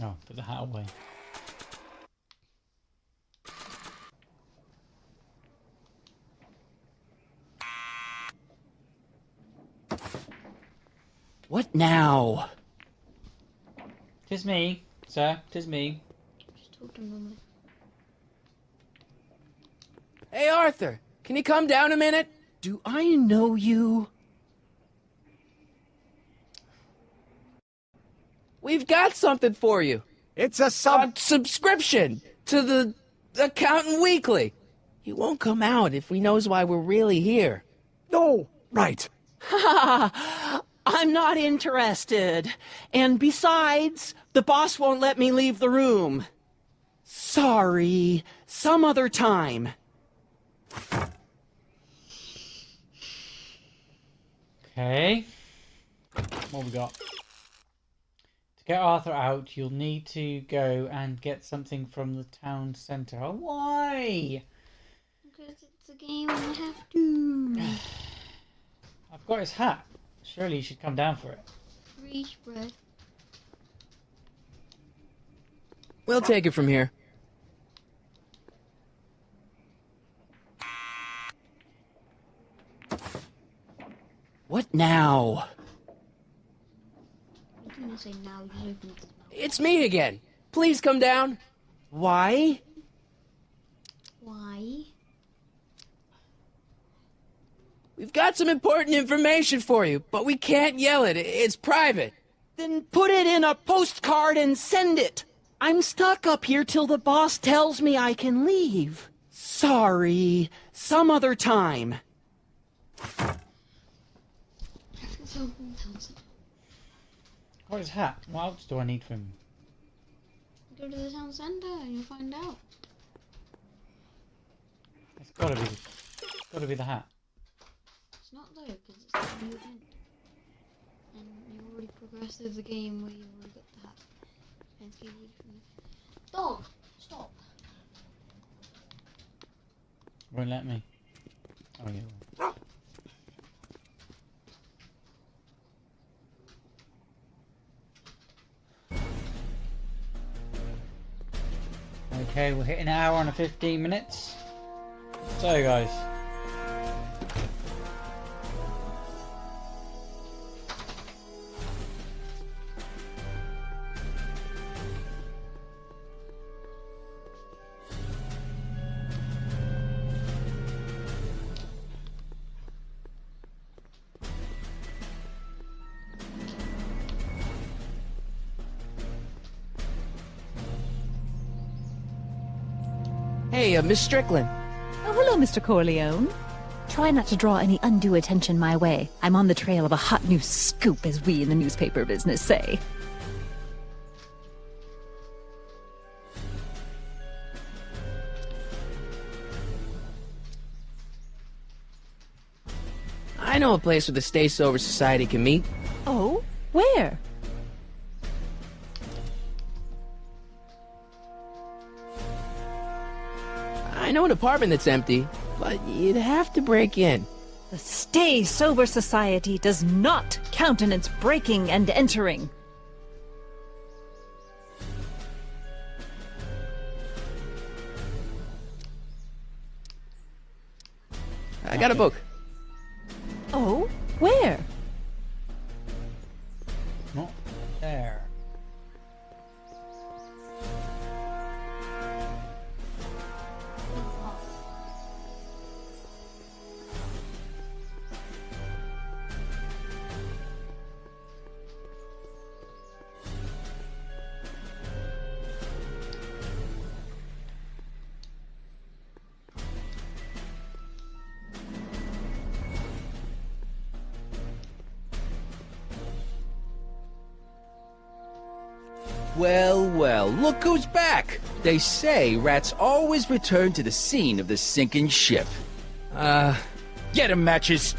Oh, put the hat away. What now? 'Tis me, sir. 'Tis me. Just talk to him normally. Hey, Arthur, can you come down a minute? Do I know you? We've got something for you. It's a subscription to the Accountant Weekly. He won't come out if he knows why we're really here. No, right. I'm not interested. And besides, the boss won't let me leave the room. Sorry, some other time. Okay. What we got? To get Arthur out, you'll need to go and get something from the town centre. Oh, why? Because it's a game and I have to. I've got his hat. Surely you should come down for it. Free spread. We'll take it from here. What now? I didn't say now, you just opened his mouth. It's me again. Please come down. Why? Why? We've got some important information for you, but we can't yell it. It's private. Then put it in a postcard and send it. I'm stuck up here till the boss tells me I can leave. Sorry, some other time. Got his hat. What else do I need from him? Go to the town centre and you'll find out. It's gotta be the hat. It's not though, because it's the new end. And you've already progressed through the game where you've already got the hat. And it's giving you from you. Dog! Stop! Won't let me. Oh yeah. Well. Okay, we're hitting an hour and 15 minutes. So guys. Hey, Miss Strickland. Oh, hello, Mr. Corleone. Try not to draw any undue attention my way. I'm on the trail of a hot new scoop, as we in the newspaper business say. I know a place where the Stay Sober Society can meet. Oh? Where? I know an apartment that's empty, but you'd have to break in. The Stay Sober Society does not countenance breaking and entering. I got a book. Oh? Where? Not there. Well, well, look who's back! They say rats always return to the scene of the sinking ship. Get 'em, Matches!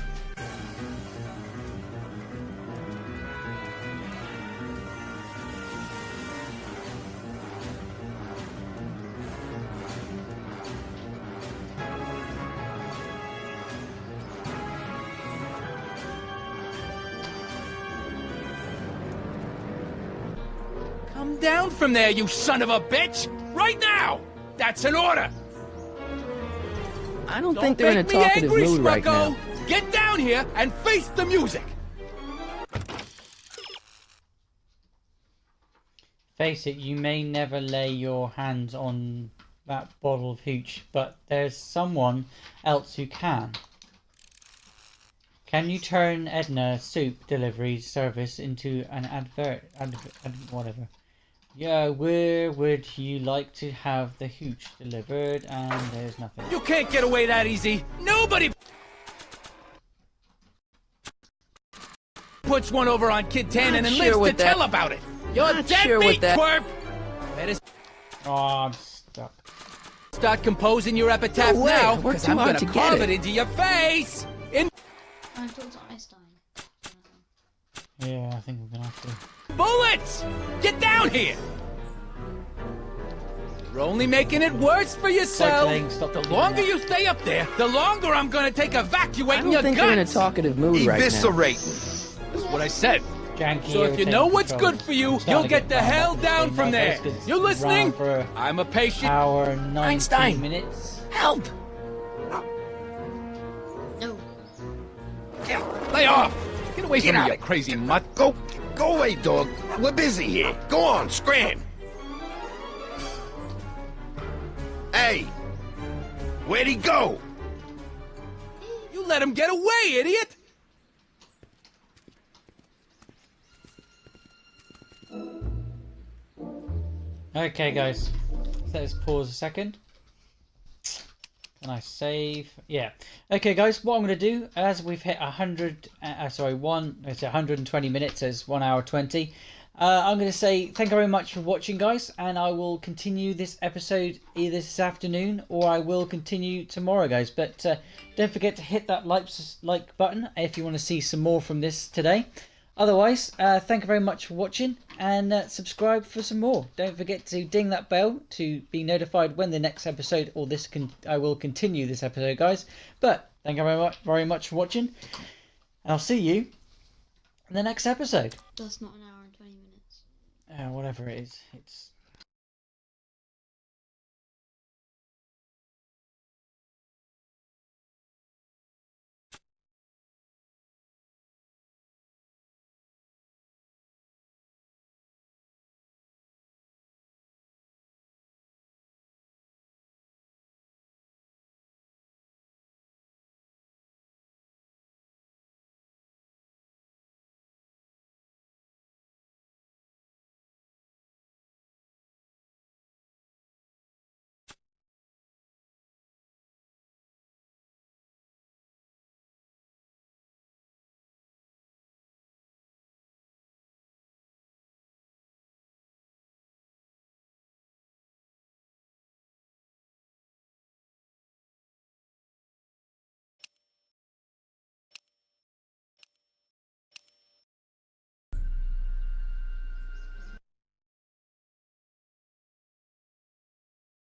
Come down from there, you son of a bitch! Right now! That's an order! I don't think they're in a make me talkative angry, mood right Smucko. now. Get down here and face the music! Face it, you may never lay your hands on that bottle of hooch, but there's someone else who can. Can you turn Edna Soup Delivery Service into an whatever? Yeah, where would you like to have the hooch delivered? And there's nothing. You can't get away that easy! Nobody puts one over on Kid Tannen and lives to tell about it! You're Not dead sure meat, what that- twerp! Better Oh, I'm stuck. start composing your epitaph No way, now, I worked because too I'm hard gonna to get carve it. it into your face! In I thought to Einstein. Yeah, I think we're gonna have to. bullets! Get down here! You're only making it worse for yourself! Cycling, stop The doing longer that. you stay up there, the longer I'm gonna take I evacuating your don't think they're in a guts! talkative mood right now. Eviscerating. That's what I said. Janky, So if you know irritating what's control. good for you, Starting you'll to get the bad hell about down this from game, there. guys, 'cause it's You listening? round for an I'm a patient. hour and 19 Einstein. minutes. Help! No. Lay off! Get away Get from me, out you of- crazy mutt! Go away, dog. We're busy here. Go on, scram. Hey, where'd he go? You let him get away, idiot! Okay, guys. Let's pause a second. Can I save? Yeah. Okay, guys. What I'm going to do, as we've hit 120 minutes, as 1 hour 20. I'm going to say thank you very much for watching, guys, and I will continue this episode either this afternoon or I will continue tomorrow, guys. But don't forget to hit that like button if you want to see some more from this today. Otherwise, thank you very much for watching, and subscribe for some more. Don't forget to ding that bell to be notified when the next episode, or I will continue this episode, guys. But thank you very much for watching, and I'll see you in the next episode. That's not an hour and 20 minutes. Whatever it is, it's